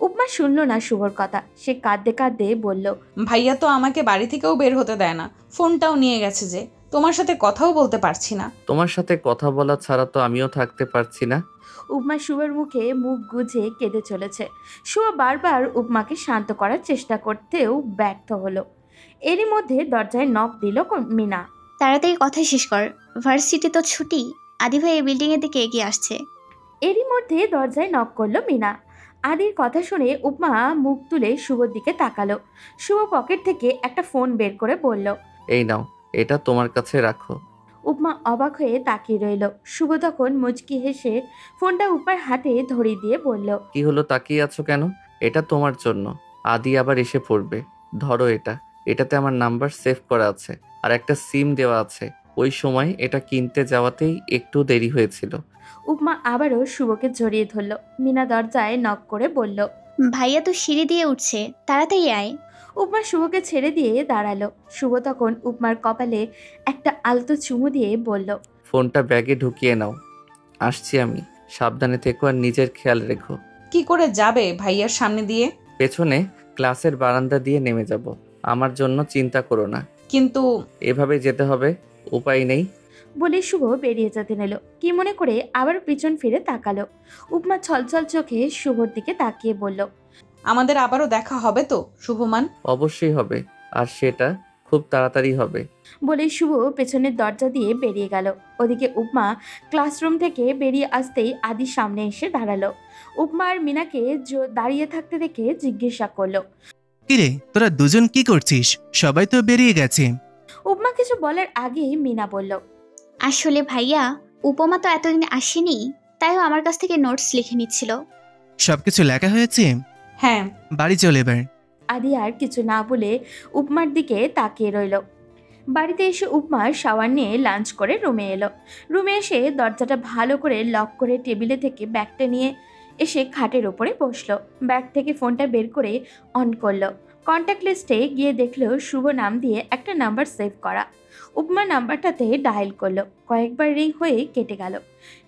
উপমা উপমা শুনল না শুভর কথা। সে কাঁদতে কাঁদতে বলল, ভাইয়া তো আমাকে বাড়ি থেকেও বের হতে দেয় না, ফোনটাও নিয়ে গেছে, যে তোমার সাথে কথাও বলতে পারছি না। তোমার সাথে কথা বলা ছাড়া তো আমিও থাকতে পারছি না। উপমা শুভর মুখে মুখ গুজে কেঁদে চলেছে। শুভ বারবার উপমাকে শান্ত করার চেষ্টা করতেও ব্যর্থ হলো। এরই মধ্যে দরজায় নক দিল মিনা। তাড়াতাড়ি কথা শেষ কর, ভার্সিটি তো ছুটি। আদি ভাই এই বিল্ডিং এর দিকে এগিয়ে আসছে। এরই মধ্যে দরজায় নক করলো মিনা। আদির কথা শুনে উপমা মুখ তুলে শুভর দিকে তাকালো। শুভ পকেট থেকে একটা ফোন বের করে বলল, এই নাও, এটা তোমার কাছে রাখো। উপমা অবাক হয়ে তাকিয়ে রইল। শুভ তখন মুচকি হেসে ফোনটা উপমার হাতে ধরিয়ে দিয়ে বলল, কি হলো, তাকিয়ে আছো কেন? এটা তোমার জন্য। আদি আবার এসে পড়বে। ধরো এটা। এটাতে আমার নাম্বার সেভ করা আছে আর একটা সিম দেওয়া আছে। ওই সময় এটা কিনতে যাওয়াতেই একটু দেরি হয়েছিল। উপমা আবারও শুভকে জড়িয়ে ধরল। মিনা দরজায় নক করে বলল, ভাইয়া তো সিঁড়ি দিয়ে উঠছে, তাড়াতাড়ি আয়। উপমা শুভকে ছেড়ে দিয়ে দাঁড়ালো। শুভ তখন উপমার কপালে একটা আলতো চুমু দিয়ে বলল, ফোনটা ব্যাগে ঢুকিয়ে নাও। আসছি আমি। সাবধানে থেকো আর নিজের খেয়াল রেখো। কি করে যাবে ভাইয়ার সামনে দিয়ে? পেছনে ক্লাসের বারান্দা দিয়ে নেমে যাব। আমার জন্য চিন্তা করো না। কিন্তু এভাবে যেতে হবে, উপায় নেই। বলে শুভ বেরিয়ে যেতে নিল। কি মনে করে আবার পিছন ফিরে তাকালো। উপমা ছলছল চোখে শুভর দিকে তাকিয়ে বলল, আমাদের আবারও দেখা হবে তো শুভমান? অবশ্যই হবে, আর সেটা খুব তাড়াতাড়ি হবে। বলে শুভ পেছনের দরজা দিয়ে বেরিয়ে গেল। ওদিকে উপমা ক্লাসরুম থেকে বেরিয়ে আসতেই আদির সামনে এসে দাঁড়ালো। উপমা আর মিনাকে দাঁড়িয়ে থাকতে দেখে জিজ্ঞাসা করলো, কিরে, তোরা দুজন কি করছিস? সবাই তো বেরিয়ে গেছে। উপমা কিছু বলার আগেই মিনা বলল, আসলে ভাইয়া, উপমা তো এতদিন আসেনি, তাইও আমার কাছ থেকে নোটস লিখে নিচ্ছিল। সবকিছু লেখা হয়েছে? হ্যাঁ। বাড়ি চলে এবার। আদি আর কিছু না বলে উপমার দিকে তাকিয়ে রইল। বাড়িতে এসে উপমা শাওয়ার নিয়ে লাঞ্চ করে রুমে এলো। রুমে এসে দরজাটা ভালো করে লক করে টেবিলে থেকে ব্যাগটা নিয়ে এসে খাটের ওপরে বসলো। ব্যাগ থেকে ফোনটা বের করে অন করলো। কন্ট্যাক্ট লিস্টে গিয়ে দেখলো শুভ নাম দিয়ে একটা নাম্বার সেভ করা। উপমা নাম্বারটাতে ডায়াল করলো। কয়েকবার রিং হয়ে কেটে গেল।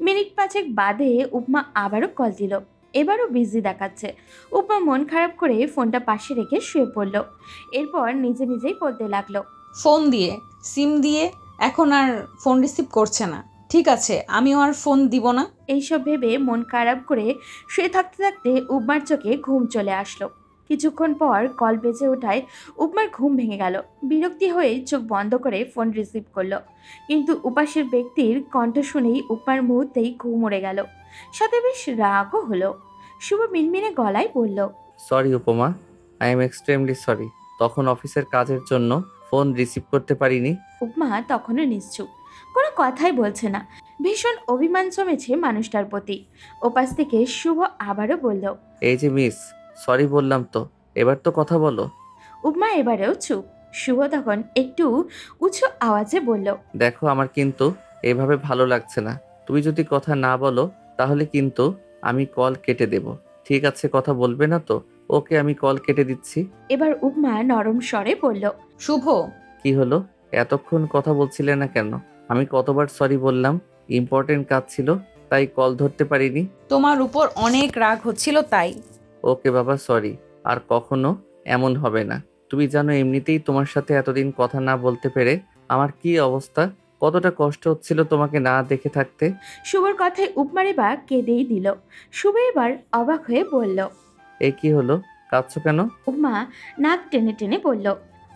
মিনিট 5 বাদে উপমা আবারও কল দিল। এবারও বিজি দেখাচ্ছে। উপমা মন খারাপ করে ফোনটা পাশে রেখে শুয়ে পড়ল। এরপর নিজে নিজেই বলতে লাগলো, ফোন দিয়ে সিম দিয়ে এখন আর ফোন রিসিভ করছে না। ঠিক আছে, আমিও আর ফোন দিব না। এইসব ভেবে মন খারাপ করে শুয়ে থাকতে থাকতে উপমার চোখে ঘুম চলে আসলো। কিছুক্ষণ পর কল বেজে ওঠায় উপমার ঘুম ভেঙে গেল। বিরক্তি হয়ে চোখ বন্ধ করে ফোন রিসিভ করলো। কিন্তু উপাসের ব্যক্তির কণ্ঠ শুনেই উপমার মুহূর্তেই ঘুম উড়ে গেল। সাথে বেশ রাগও হলো। শুভ মিনমিনে গলায় বলল, সরি উপমা, আই এম এক্সট্রিমলি সরি। তখন অফিসের কাজের জন্য ফোন রিসিভ করতে পারিনি। উপমা তখনও নিশ্চুপ, কোনো কথাই বলছে না। ভীষণ অভিমান জমেছে মানুষটার প্রতি। ওপাশ থেকে শুভ আবারও বলল, এই যে মিস, সরি বললাম তো, এবার তো কথা বলো। উপমা এবারেও চুপ। শুভ তখন একটু উঁচু আওয়াজে বলল, দেখো, আমার কিন্তু এভাবে ভালো লাগছে না। তুমি যদি কথা না বলো তাহলে কিন্তু আমি কল কেটে দেব। ঠিক আছে, কথা বলবে না তো? ওকে, আমি কল কেটে দিচ্ছি। এবার উপমা নরম স্বরে বলল, শুভ, কি হলো? এতক্ষণ কথা বলছিলে না কেন? আমি কতবার সরি বললাম? ইম্পর্টেন্ট কাজ ছিল, তাই কল ধরতে পারিনি। তোমার উপর অনেক রাগ হচ্ছিল তাই। ওকে বাবা, সরি। আর কখনো এমন হবে না। তুমি জানো এমনিতেই তোমার সাথে এতদিন কথা না বলতে পেরে আমার কি অবস্থা, কতটা কষ্ট হচ্ছিল তোমাকে না দেখে থাকতে। শুভর কথায় উপমার এবার কেঁদেই দিল। শুভ এবার অবাক হয়ে বলল, এ কি হলো, কাঁদছো কেন? উপমা নাক টেনে টেনে বলল,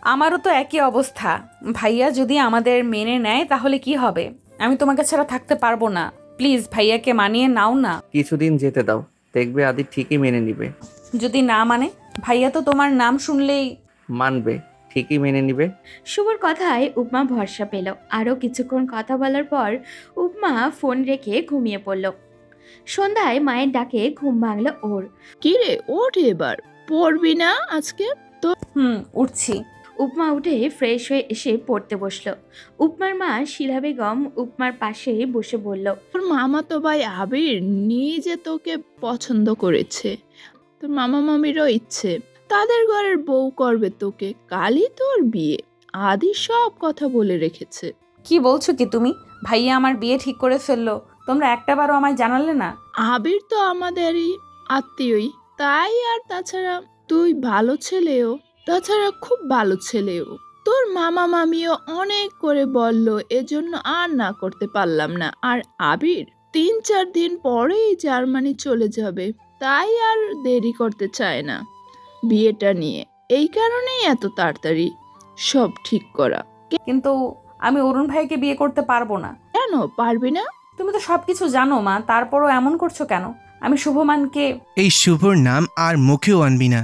আমারও তো একই অবস্থা। ভাইয়া যদি আমাদের মেনে নেয় তাহলে কি হবে? আমি তোমাকে ছাড়া থাকতে পারবো না। প্লিজ ভাইয়াকে মানিয়ে নাও না। কিছুদিন যেতে দাও, দেখবে আদি ঠিকই মেনে নিবে। যদি না মানে? ভাইয়া তো তোমার নাম শুনলেই মানবে, ঠিকই মেনে নিবে। শুভর কথায় উপমা ভরসা পেল। আরও কিছুক্ষণ কথা বলার পর উপমা ফোন রেখে ঘুমিয়ে পড়ল। সন্ধ্যায় মায়ের ডাকে ঘুম ভাঙল ওর। কি রে, ওঠ এবার। পড়বি না আজকে? উঠছি। উপমা উঠে ফ্রেশ হয়ে এসে পড়তে বসলো। উপমার মা শিলা বেগম উপমার পাশে বসে বলল, তোর মামা তো ভাই আবির নিজে তোকে পছন্দ করেছে। তোর মামা মামিরও ইচ্ছে, তাদের ঘরের বউ করবে তোকে। কালই তোর বিয়ে। আদি সব কথা বলে রেখেছে। কি বলছো কি তুমি? ভাইয়া আমার বিয়ে ঠিক করে ফেললো, তোমরা একটাবারও আমায় জানালে না? আবির তো আমাদেরই আত্মীয়ই, তাই আর তাছাড়া তুই ভালো ছেলেও, তাছাড়া খুব ভালো ছেলেও। তোর মামা মামিও অনেক করে বলল, এজন্য আর না করতে পারলাম না। আর আবির 3-4 দিন পরেই জার্মানি চলে যাবে, তাই আর দেরি করতে চায় না বিয়েটা নিয়ে। এই কারণেই এত তাড়াতাড়ি সব ঠিক করা। কিন্তু আমি অরুণ ভাইকে বিয়ে করতে পারবো না। কেন পারবি না? তুমি তো সবকিছু জানো মা, তারপরও এমন করছো কেন? আমি শুভমানকে। এই শুভর নাম আর মুখেও আনবি না।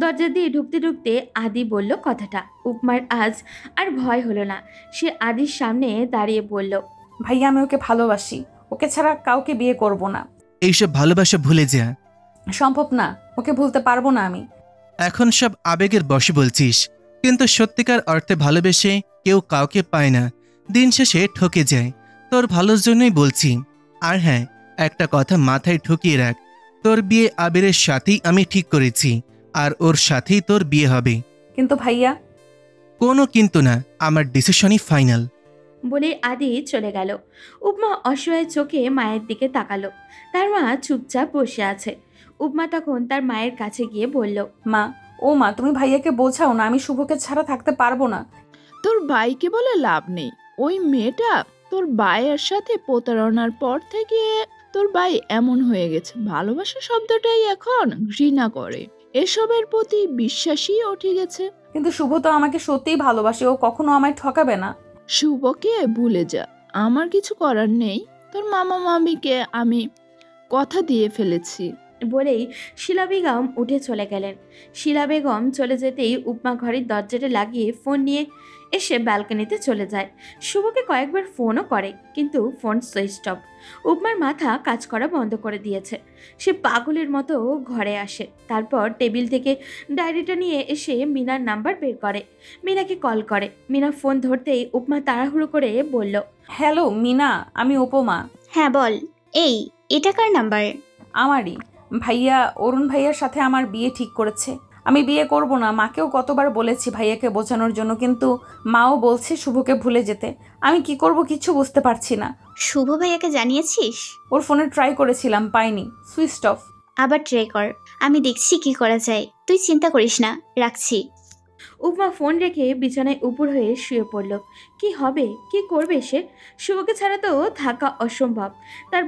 দরজা দিয়ে ঢুকতে ঢুকতে আদি বলল কথাটা। উপমার আজ আর ভয় হলো না। সে আদির সামনে দাঁড়িয়ে বলল, ভাইয়া আমি ওকে ভালোবাসি, ওকে ছাড়া কাউকে বিয়ে করব না। এইসব ভালোবাসা ভুলে যা। সম্ভব না, ওকে ভুলতে পারবো না আমি। এখন সব আবেগের বশে বলছিস, কিন্তু সত্যিকার অর্থে ভালোবেসে কেউ কাউকে পায় না, দিন শেষে ঠকে যায়। তোর ভালোর জন্যই বলছি। আর হ্যাঁ, একটা কথা মাথায় ঢুকিয়ে রাখ, তোর বিয়ে আবিরের সাথেই আমি ঠিক করেছি, আর ওর সাথেই তোর বিয়ে হবে। কিন্তু ভাইয়া। কোনো কিন্তু না, আমার ডিসিশনই ফাইনাল। বলে আদি চলে গেল। উপমা অসহায় চোখে মায়ের দিকে তাকালো। তার মা চুপচাপ বসে আছে। উপমা তখন তার মায়ের কাছে গিয়ে বলল, মা, ও মা, তুমি ভাইয়াকে বোঝাও না, আমি শুভকে ছাড়া থাকতে পারবো না। তোর ভাইকে বলে লাভ নেই। ওই মেয়েটা তোর ভাইয়ের সাথে প্রতারণার পর থেকে তোর ভাই এমন হয়ে গেছে, ভালোবাসা শব্দটাই এখন ঘৃণা করে, এসবের প্রতি বিশ্বাসই উঠে গেছে। কিন্তু শুভ তো আমাকে সত্যিই ভালোবাসে, ও কখনো আমায় ঠকাবে না। শুভকে ভুলে যা, আমার কিছু করার নেই। তোর মামা মামিকে আমি কথা দিয়ে ফেলেছি। বলেই শিলা বেগম উঠে চলে গেলেন। শিলা বেগম চলে যেতেই উপমা ঘরের দরজাটা লাগিয়ে ফোন নিয়ে এসে ব্যালকনিতে চলে যায়। শুভকে কয়েকবার ফোনও করে, কিন্তু ফোন সুইচ অফ। উপমার মাথা কাজ করা বন্ধ করে দিয়েছে। সে পাগলের মতো ঘরে আসে। তারপর টেবিল থেকে ডায়েরিটা নিয়ে এসে মিনার নাম্বার বের করে, মিনাকে কল করে। মিনা ফোন ধরতেই উপমা তাড়াহুড়ো করে বলল, হ্যালো মিনা, আমি উপমা। হ্যাঁ বল। এই, এটা কার নাম্বার? আমারই। ভাইয়া অরুণ ভাইয়ার সাথে আমার বিয়ে ঠিক করেছে। আমি বিয়ে করব না, মাকেও কতবার বলেছি ভাইয়াকে বোঝানোর জন্য, কিন্তু মাও বলছে শুভকে ভুলে যেতে। আমি কি করব কিছু বুঝতে পারছি না। শুভ ভাইয়াকে জানিয়েছিস? ওর ফোনে ট্রাই করেছিলাম, পাইনি, সুইচ অফ। আবার ট্রাই কর, আমি দেখছি কি করা যায়। তুই চিন্তা করিস না, রাখছি। উপমা ফোন রেখে বিছানায় উপর হয়ে শুয়ে পড়ল। কি হবে, কি করবে সে? শুভকে ছাড়া তো থাকা অসম্ভব। তার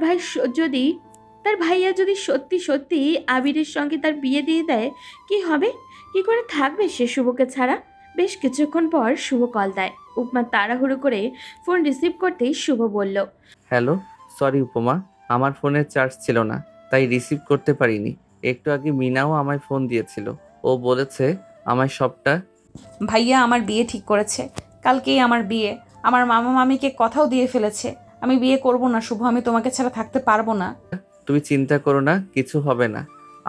ভাইয়া যদি সত্যি সত্যি আবিরের সঙ্গে তার বিয়ে দিয়ে দেয়, কি হবে? কি করে থাকবে সে শুভকে ছাড়া? বেশ কিছুক্ষণ পর শুভ কল দেয়। উপমা তাড়াহুড়ো করে ফোন রিসিভ করতেই শুভ বলল, হ্যালো, সরি উপমা, আমার ফোনে চার্জ ছিল না, তাই রিসিভ করতে পারিনি। একটু আগে মিনাও আমায় ফোন দিয়েছিল, ও বলেছে আমায় সবটা। ভাইয়া আমার বিয়ে ঠিক করেছে, কালকেই আমার বিয়ে। আমার মামা মামিকে কথাও দিয়ে ফেলেছে। আমি বিয়ে করব না শুভ, আমি তোমাকে ছাড়া থাকতে পারবো না। তুমি চিন্তা করো না, কিছু হবে না।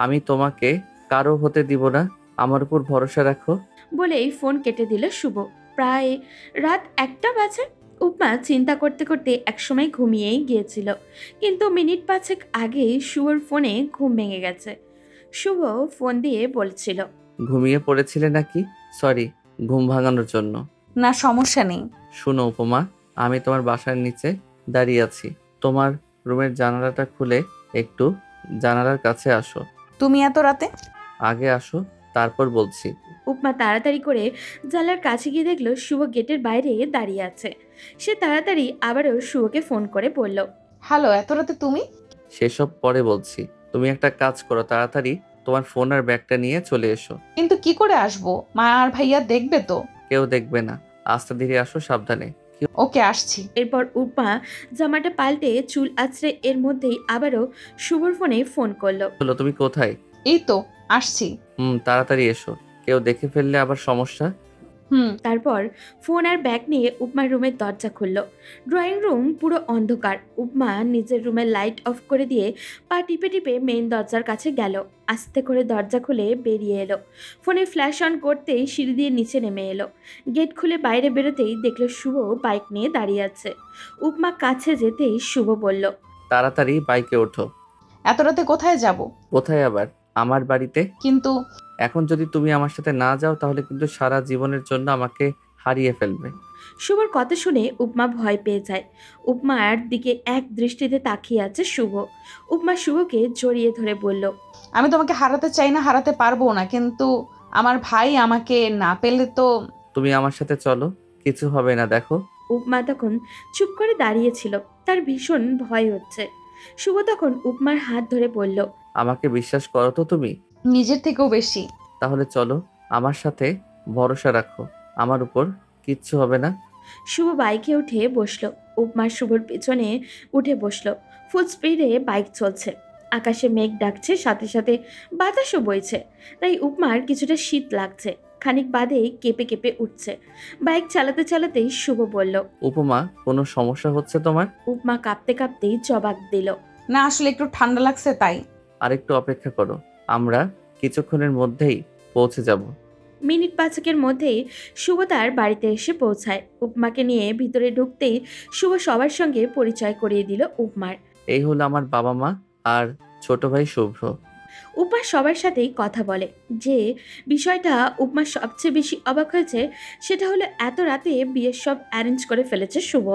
আমি তোমাকে কারো হতে দিব না, আমার উপর ভরসা রাখো। বলেই ফোন কেটে দিল শুভ। প্রায় রাত 1টা বাজে। উপমা চিন্তা করতে করতে একসময় ঘুমিয়েই গিয়েছিল, কিন্তু মিনিট 5 আগে শুভর ফোনে ঘুম ভেঙে গেছে। শুভ ফোন দিয়ে বলছিল, ঘুমিয়ে পড়েছিলে নাকি? সরি ঘুম ভাঙানোর জন্য। না সমস্যা নেই। শুনো উপমা, আমি তোমার বাসার নিচে দাঁড়িয়ে আছি, তোমার রুমের জানালাটা খুলে একটু জানালার কাছে আসো। তুমি এত রাতে? আগে আসো, তারপর বলছি। উপমা তাড়াতাড়ি করে জানলার কাছে গিয়ে দেখলো শুভ গেটের বাইরে দাঁড়িয়ে আছে। সে তাড়াতাড়ি আবারও শুভকে ফোন করে বলল, হ্যালো, এত রাতে তুমি? সেসব পরে বলছি, তুমি একটা কাজ করো, তাড়াতাড়ি তোমার ফোন আর ব্যাগটা নিয়ে চলে এসো। কিন্তু কি করে আসবো? মা আর ভাইয়া দেখবে তো? কেউ দেখবে না, আস্তে ধীরে আসো, সাবধানে। ওকে, আসছি। এরপর উপমা জামাটা পাল্টে চুল আছড়ে এর মধ্যেই আবারও শুভর ফোনে ফোন করলো। হলো, তুমি কোথায়? এই তো আসছি। তাড়াতাড়ি এসো, কেউ দেখে ফেললে আবার সমস্যা। তারপর ফোন আর ব্যাগ নিয়ে উপমার রুমের দরজা খুলল। ড্রয়িং রুম পুরো অন্ধকার। উপমা নিজের রুমের লাইট অফ করে দিয়ে পা টিপে টিপে মেইন দরজার কাছে গেল। আস্তে করে দরজা খুলে বেরিয়ে এলো। ফোনে ফ্ল্যাশ অন করতেই সিঁড়ি দিয়ে নিচে নেমে এলো। গেট খুলে বাইরে বেরোতেই দেখলো শুভ বাইক নিয়ে দাঁড়িয়ে আছে। উপমা কাছে যেতেই শুভ বলল, তাড়াতাড়ি বাইকে ওঠো। এত রাতে কোথায় যাব? কোথায় আবার? আমার বাড়িতে। কিন্তু এখন যদি তুমি আমার সাথে না যাও তাহলে কিন্তু সারা জীবনের জন্য আমাকে হারিয়ে ফেলবে। শুভর কথা শুনে উপমা ভয় পেয়ে যায়। উপমার দিকে এক দৃষ্টিতে তাকিয়ে আছে শুভ। উপমা শুভকে জড়িয়ে ধরে বলল, আমি তোমাকে হারাতে চাই না, হারাতে পারবো না, কিন্তু আমার ভাই আমাকে না পেলে তো। তুমি আমার সাথে চলো, কিছু হবে না, দেখো। উপমা তখন চুপ করে দাঁড়িয়েছিল, তার ভীষণ ভয় হচ্ছে। শুভ তখন উপমার হাত ধরে বলল, আমাকে বিশ্বাস করো তো তুমি? নিজের থেকেও বেশি। তাহলে চলো, আমার সাথে ভরসা রাখো, আমার উপর কিচ্ছু হবে না। শুভ বাইকে উঠে বসলো। উপমা শুভর পেছনে উঠে বসলো। ফুল স্পিডে বাইক চলছে। আকাশে মেঘ ডাকছে, সাথে সাথে বাতাসও বইছে, তাই উপমার কিছুটা শীত লাগছে। খানিক বাদেই কেঁপে কেঁপে উঠছে। বাইক চালাতে চালাতেই শুভ বলল, উপমা, কোনো সমস্যা হচ্ছে তোমার? উপমা কাঁপতে কাঁপতেই জবাব দিল, না, আসলে একটু ঠান্ডা লাগছে তাই। আরেকটু অপেক্ষা করো, আমরা কিছুক্ষণের মধ্যেই পৌঁছে যাব। মিনিট 5 মধ্যেই শুভ তার বাড়িতে এসে পৌঁছায়। উপমাকে নিয়ে ভিতরে ঢুকতেই শুভ সবার সঙ্গে পরিচয় করিয়ে দিল উপমার। এই হলো আমার বাবা মা আর ছোট ভাই শুভ্র। উপমা সবার সাথেই কথা বলে। যে বিষয়টা উপমা সবচেয়ে বেশি অবাক হয়েছে সেটা হলো এত রাতে বিয়ের সব অ্যারেঞ্জ করে ফেলেছে শুভ।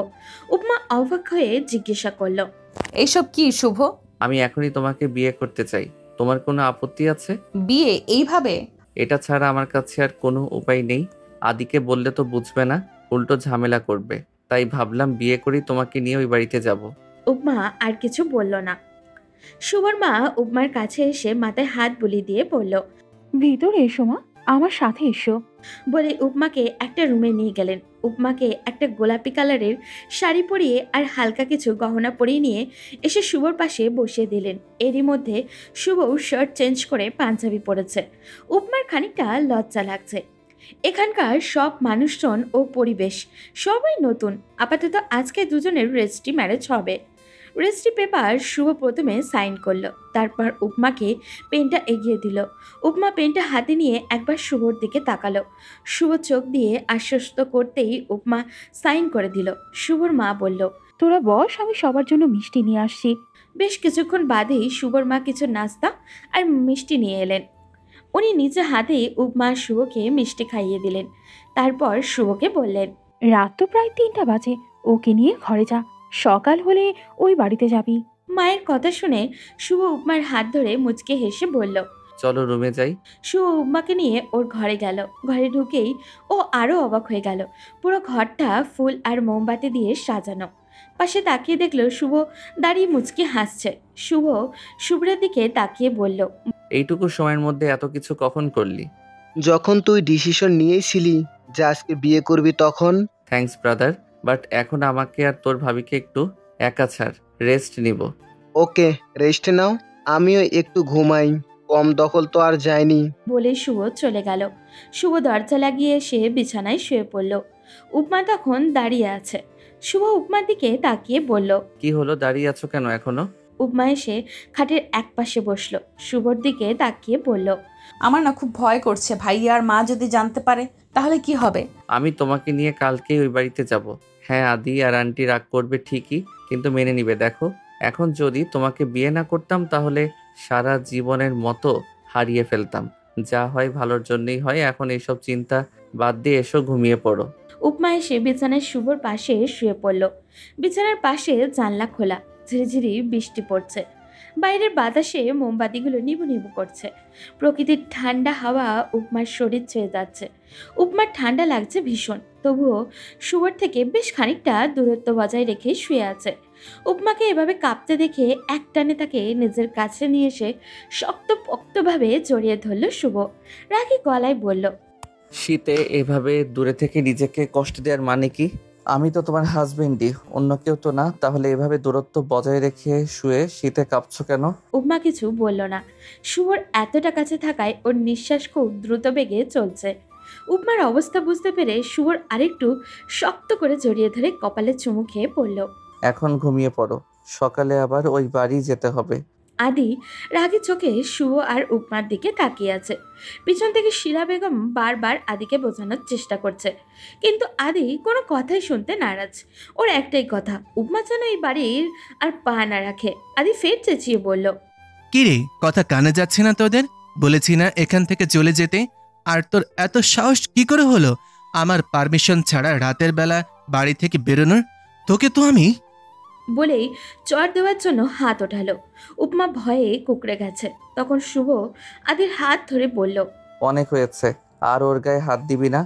উপমা অবাক হয়ে জিজ্ঞাসা করলো, এইসব কি শুভ? আমি এখনই তোমাকে বিয়ে করতে চাই, তোমার কোনো আপত্তি আছে? বিয়ে এইভাবে? এটা ছাড়া আমার কাছে আর কোনো উপায় নেই। আদিকে বললে তো বুঝবে না, উল্টো ঝামেলা করবে, তাই ভাবলাম বিয়ে করি, তোমাকে নিয়ে ওই বাড়িতে যাব। উপমা আর কিছু বলল না। শুভর মা উপমার কাছে এসে মাথায় হাত বুলিয়ে দিয়ে বলল, ভিতরে এসো মা, আমার সাথে এসো। বলে উপমাকে একটা রুমে নিয়ে গেলেন। উপমাকে একটা গোলাপি কালারের শাড়ি পরিয়ে আর হালকা কিছু গহনা পরিয়ে নিয়ে এসে শুভর পাশে বসিয়ে দিলেন। এরই মধ্যে শুভ শার্ট চেঞ্জ করে পাঞ্জাবি পরেছে। উপমার খানিকটা লজ্জা লাগছে। এখানকার সব মানুষজন ও পরিবেশ সবাই নতুন। আপাতত আজকে দুজনের রেজিস্ট্রি ম্যারেজ হবে। রেজিস্ট্রি পেপার শুভ প্রথমে সাইন করলো, তারপর উপমাকে পেনটা এগিয়ে দিল। উপমা পেনটা হাতে নিয়ে একবার শুভর দিকে তাকালো। শুভ চোখ দিয়ে আশ্বস্ত করতেই উপমা সাইন করে দিল। শুভর মা বলল, তোরা বস, আমি সবার জন্য মিষ্টি নিয়ে আসছি। বেশ কিছুক্ষণ বাদেই শুভর মা কিছু নাস্তা আর মিষ্টি নিয়ে এলেন। উনি নিজে হাতেই উপমা শুভকে মিষ্টি খাইয়ে দিলেন। তারপর শুভকে বললেন, রাত তো প্রায় 3টা বাজে, ওকে নিয়ে ঘরে যা, সকাল হলে ওই বাড়িতে যাবি। মায়ের কথা শুনে শুভ উপমার হাত ধরে মুচকে হেসে বলল, চলো রুমে যাই। শুভ উপমাকে নিয়ে ওর ঘরে গেল। ঘরে ঢুকেই ও আরও অবাক হয়ে গেল। পুরো ঘরটা ফুল আর মোমবাতি দিয়ে সাজানো। পাশে তাকিয়ে দেখলো শুভ দাঁড়িয়ে মুচকি হাসছে। শুভ শুভ্রের দিকে তাকিয়ে বলল, এইটুকু সময়ের মধ্যে এত কিছু কখন করলি? যখন তুই ডিসিশন নিয়েছিলি যে আজকে বিয়ে করবি তখন। থ্যাঙ্কস ব্রাদার, বাট এখন আমাকে আর তোর ভাবিকে একটু একা ছাড়, রেস্ট নিব। ওকে, রেস্ট নাও, আমিও একটু ঘুমাই, কম দখল তো আর যায়নি। বলে শুভ চলে গেল। শুভ দরজা লাগিয়ে এসে বিছানায় শুয়ে পড়ল। উপমা তখন দাঁড়িয়ে আছে। শুভ উপমার দিকে তাকিয়ে বলল, কি হলো, দাঁড়িয়ে আছো কেন এখনো? উপমা এসে খাটের এক পাশে বসলো। শুভর দিকে তাকিয়ে বলল, আমার না খুব ভয় করছে, ভাইয়া আর মা যদি জানতে পারে তাহলে কি হবে? আমি তোমাকে নিয়ে কালকেই ওই বাড়িতে যাব। হ্যাঁ, আদি আর আন্টি রাগ করবে ঠিকই, কিন্তু মেনে নিবে। দেখো, এখন যদি তোমাকে বিয়ে না করতাম তাহলে সারা জীবনের মতো হারিয়ে ফেলতাম। যা হয় ভালোর জন্যই হয়, এখন এইসব চিন্তা বাদ দিয়ে এসো, ঘুমিয়ে পড়ো। উপমা এসে বিছানায় শুভর পাশে শুয়ে পড়ল। বিছানার পাশে জানলা খোলা, ঝিরিঝিরি বৃষ্টি পড়ছে। বাইরের বাতাসে মোমবাতিগুলো নিবু নিবু করছে। প্রকৃতির ঠান্ডা হাওয়া উপমার শরীর ছুঁয়ে যাচ্ছে। উপমার ঠান্ডা লাগছে ভীষণ, তবুও শুভর থেকে বেশ খানিকটা দূরত্ব বজায় রেখে শুয়ে আছে। উপমাকে এভাবে কাঁপতে দেখে একটানে তাকে নিজের কাছে নিয়ে এসে শক্তপোক্তভাবে জড়িয়ে ধরল শুভ। রাগী গলায় বলল, শীতে এভাবে দূরে থেকে নিজেকে কষ্ট দেওয়ার মানে কি? আমি তো তোমার হাজবেন্ডই, অন্য কেউ তো না। তাহলে এভাবে দূরত্ব বজায় রেখে শুয়ে শীতে কাঁপছো কেন? উপমা কিছু বলল না। শুভর এতটা কাছে থাকায় ওর নিঃশ্বাস খুব দ্রুত বেগে চলছে। উপমার অবস্থা বুঝতে পেরে শুভর আরেকটু শক্ত করে জড়িয়ে ধরে কপালে চুমু খেয়ে পড়ল। এখন ঘুমিয়ে পড়ো, সকালে আবার ওই বাড়ি যেতে হবে। আদি রাগী চোখে শুভ আর উপমার দিকে তাকিয়ে আছে। পিছন থেকে শিলা বেগম বারবার আদিকে বোঝানোর চেষ্টা করছে, কিন্তু আদি কোনো কথাই শুনতে নারাজ। ওর একটাই কথা, উপমা যেন এই বাড়ির আর পা না রাখে। আদি ফের চেঁচিয়ে বলল, কি রে, কথা কানে যাচ্ছে না তোদের? বলেছি না এখান থেকে চলে যেতে। আর তোর এত সাহস কি করে হলো আমার পারমিশন ছাড়া রাতের বেলা বাড়ি থেকে বেরোনোর? তোকে তো আমি। বলেই চর দেওয়ার জন্য হাত ওঠালো। উপমা ভয়ে কুকড়ে গেছে। তখন শুভ আদির হাত ধরে বলল, অনেক হয়েছে, আর ওর গায়ে হাত দিবি না।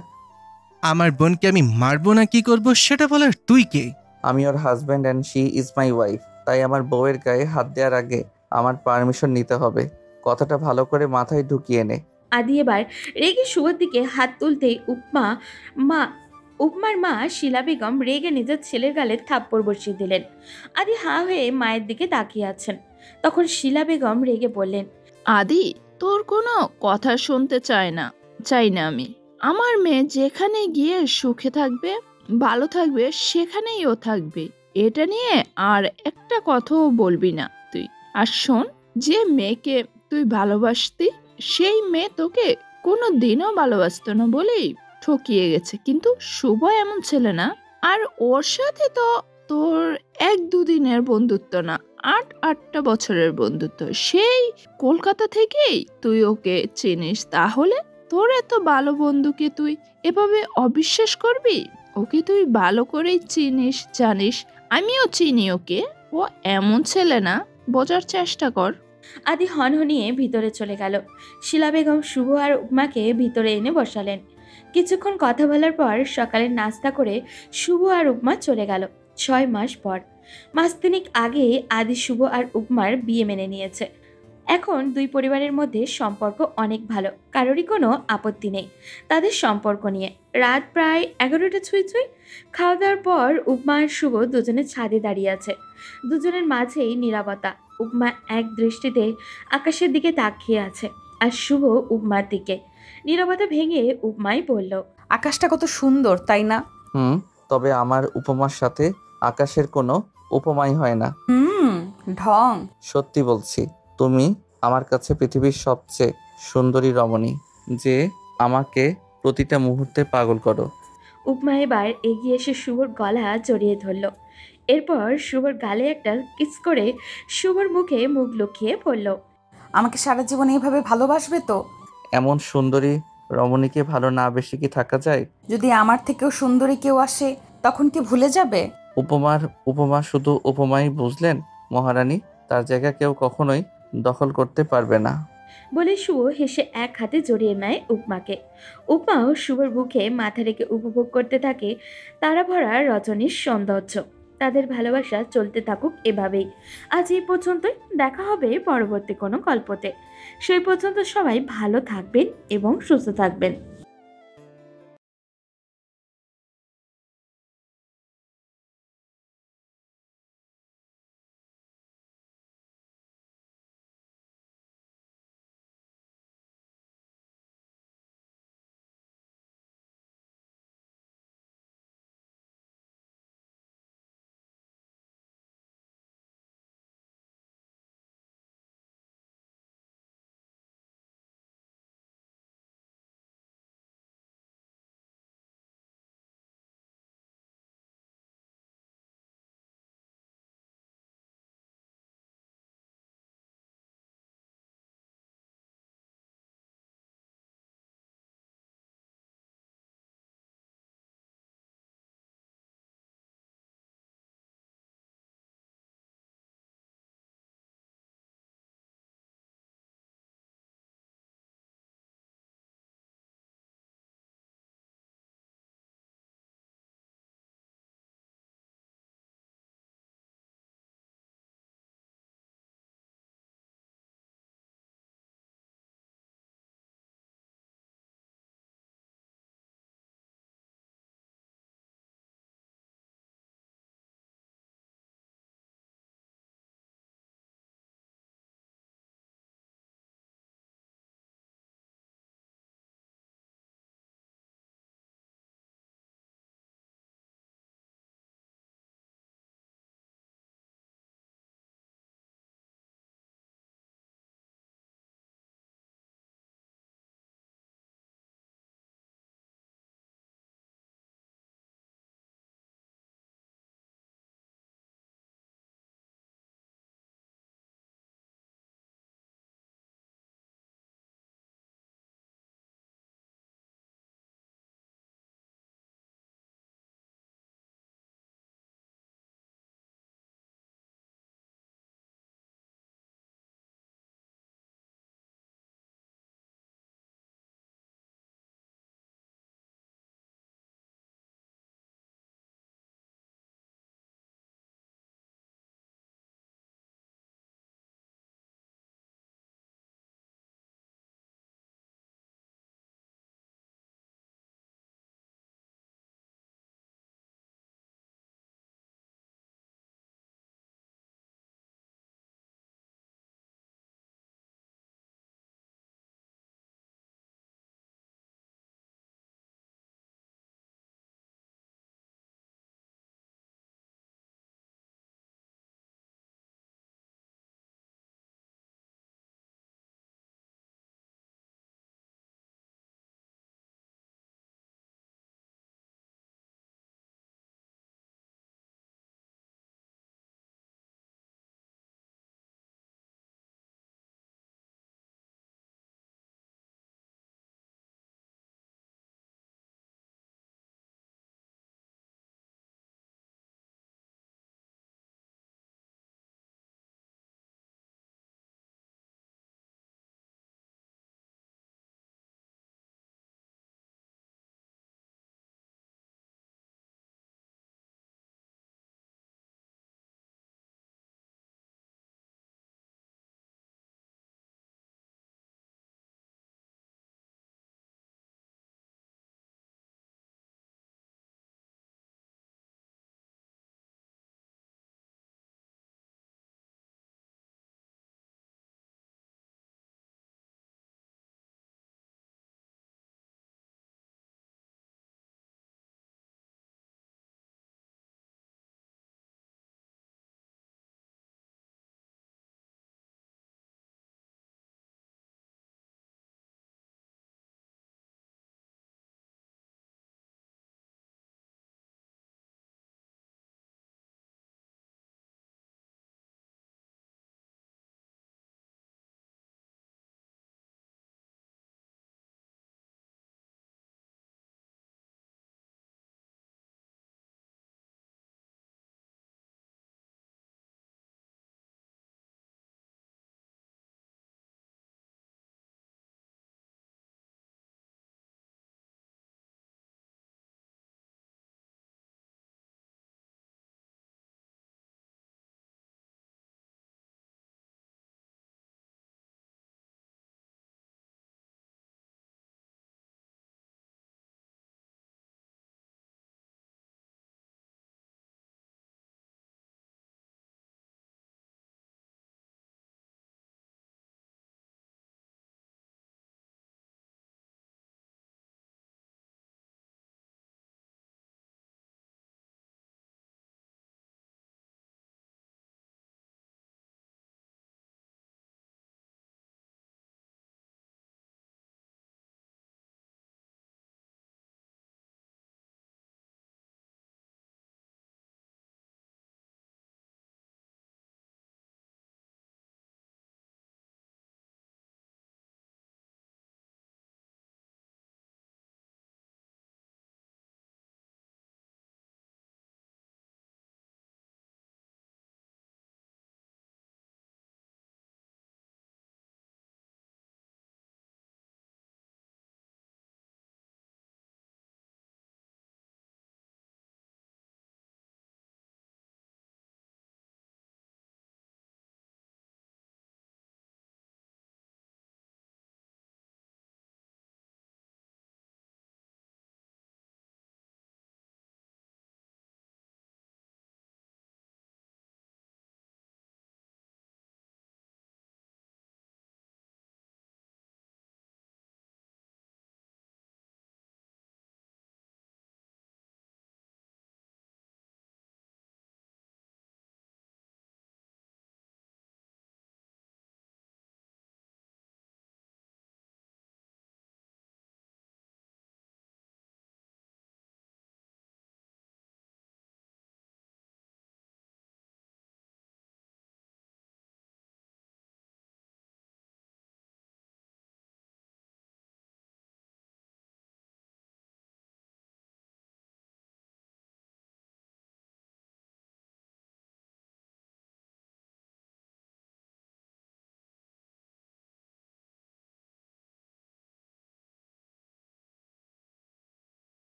আমার বোনকে আমি মারবো না কি করব সেটা বলার তুই কে? আমি ওর husband and she is my wife. তাই আমার বউয়ের গায়ে হাত দেওয়ার আগে আমার পারমিশন নিতে হবে। কথাটা ভালো করে মাথায় ঢুকিয়ে নে। আদি এবার রেগে শুভর দিকে হাত তুলতেই উপমার মা শিলা বেগম রেগে নিজের ছেলের গালে থাপ্পড় বসিয়ে দিলেন। আদি হাঁ হয়ে মায়ের দিকে তাকিয়ে আছেন। তখন শিলা বেগম রেগে বললেন, আদি, তোর কোনো কথা শুনতে চাই না আমি। আমার মেয়ে যেখানে গিয়ে সুখে থাকবে, ভালো থাকবে, সেখানেই ও থাকবে। এটা নিয়ে আর একটা কথাও বলবি না তুই। আর শোন, যে মেয়েকে তুই ভালোবাসতি সেই মেয়ে তোকে কোনো দিনও ভালোবাসতো না বলেই ঠকিয়ে গেছে। কিন্তু শুভ এমন ছেলে না। আর ওর সাথে তো তোর 1-2 দিনের বন্ধুত্ব না, 8-8টা বছরের বন্ধুত্ব। সেই কলকাতা থেকেই তুই ওকে চিনিস। তাহলে তোর এত ভালো বন্ধুকে তুই এভাবে অবিশ্বাস করবি? ওকে তুই ভালো করেই চিনিস, জানিস। আমিও চিনি ওকে। ও এমন ছেলে না, বোঝার চেষ্টা কর। আদি হনহনিয়ে ভিতরে চলে গেল। শিলা বেগম শুভ আর উপমাকে ভিতরে এনে বসালেন। কিছুক্ষণ কথা বলার পর সকালের নাস্তা করে শুভ আর উপমা চলে গেল। 6 মাস পর, মাস তিনেক আগে আদি শুভ আর উপমার বিয়ে মেনে নিয়েছে। এখন দুই পরিবারের মধ্যে সম্পর্ক অনেক ভালো, কারোরই কোনো আপত্তি নেই তাদের সম্পর্ক নিয়ে। রাত প্রায় 11টা ছুঁই। খাওয়া দাওয়ার পর উপমা আর শুভ দুজনে ছাদে দাঁড়িয়ে আছে। দুজনের মাঝেই নীরবতা। উপমা এক দৃষ্টিতে আকাশের দিকে তাকিয়ে আছে, আর শুভ উপমার দিকে। নীরবতা ভেঙে উপমাই বলল, আকাশটা কত সুন্দর, তাই না? তবে আমার উপমার সাথে আকাশের কোনো উপমাই হয় না। ঢং। সত্যি বলছি, তুমি আমার কাছে পৃথিবীর সবচেয়ে সুন্দরী রমণী, যে আমাকে প্রতিটা মুহূর্তে পাগল করো। উপমা এবার এগিয়ে এসে শুভর গলা জড়িয়ে ধরল। এরপর শুভর গালে একটা কিস করে শুভর মুখে মুখ লুকিয়ে পড়ল, আমাকে সারা জীবন এইভাবে ভালোবাসবে তো? এমন সুন্দরী রমণীকে ভালো না বেশি কি থাকা যায়? যদি আমার থেকেও সুন্দরী কেউ আসে তখন কি ভুলে যাবে? উপমা শুধু উপমাই বুঝলেন মহারানী, তার জায়গা কেউ কখনোই দখল করতে পারবে না। বলে শুভ হেসে এক হাতে জড়িয়ে নেয় উপমাকে। উপমাও শুভর বুকে মাথা রেখে উপভোগ করতে থাকে তারা ভরা রজনীর সৌন্দর্য। তাদের ভালোবাসা চলতে থাকুক এভাবেই। আজ এই পর্যন্তই। দেখা হবে পরবর্তী কোনো গল্পতে। সেই পর্যন্ত সবাই ভালো থাকবেন এবং সুস্থ থাকবেন।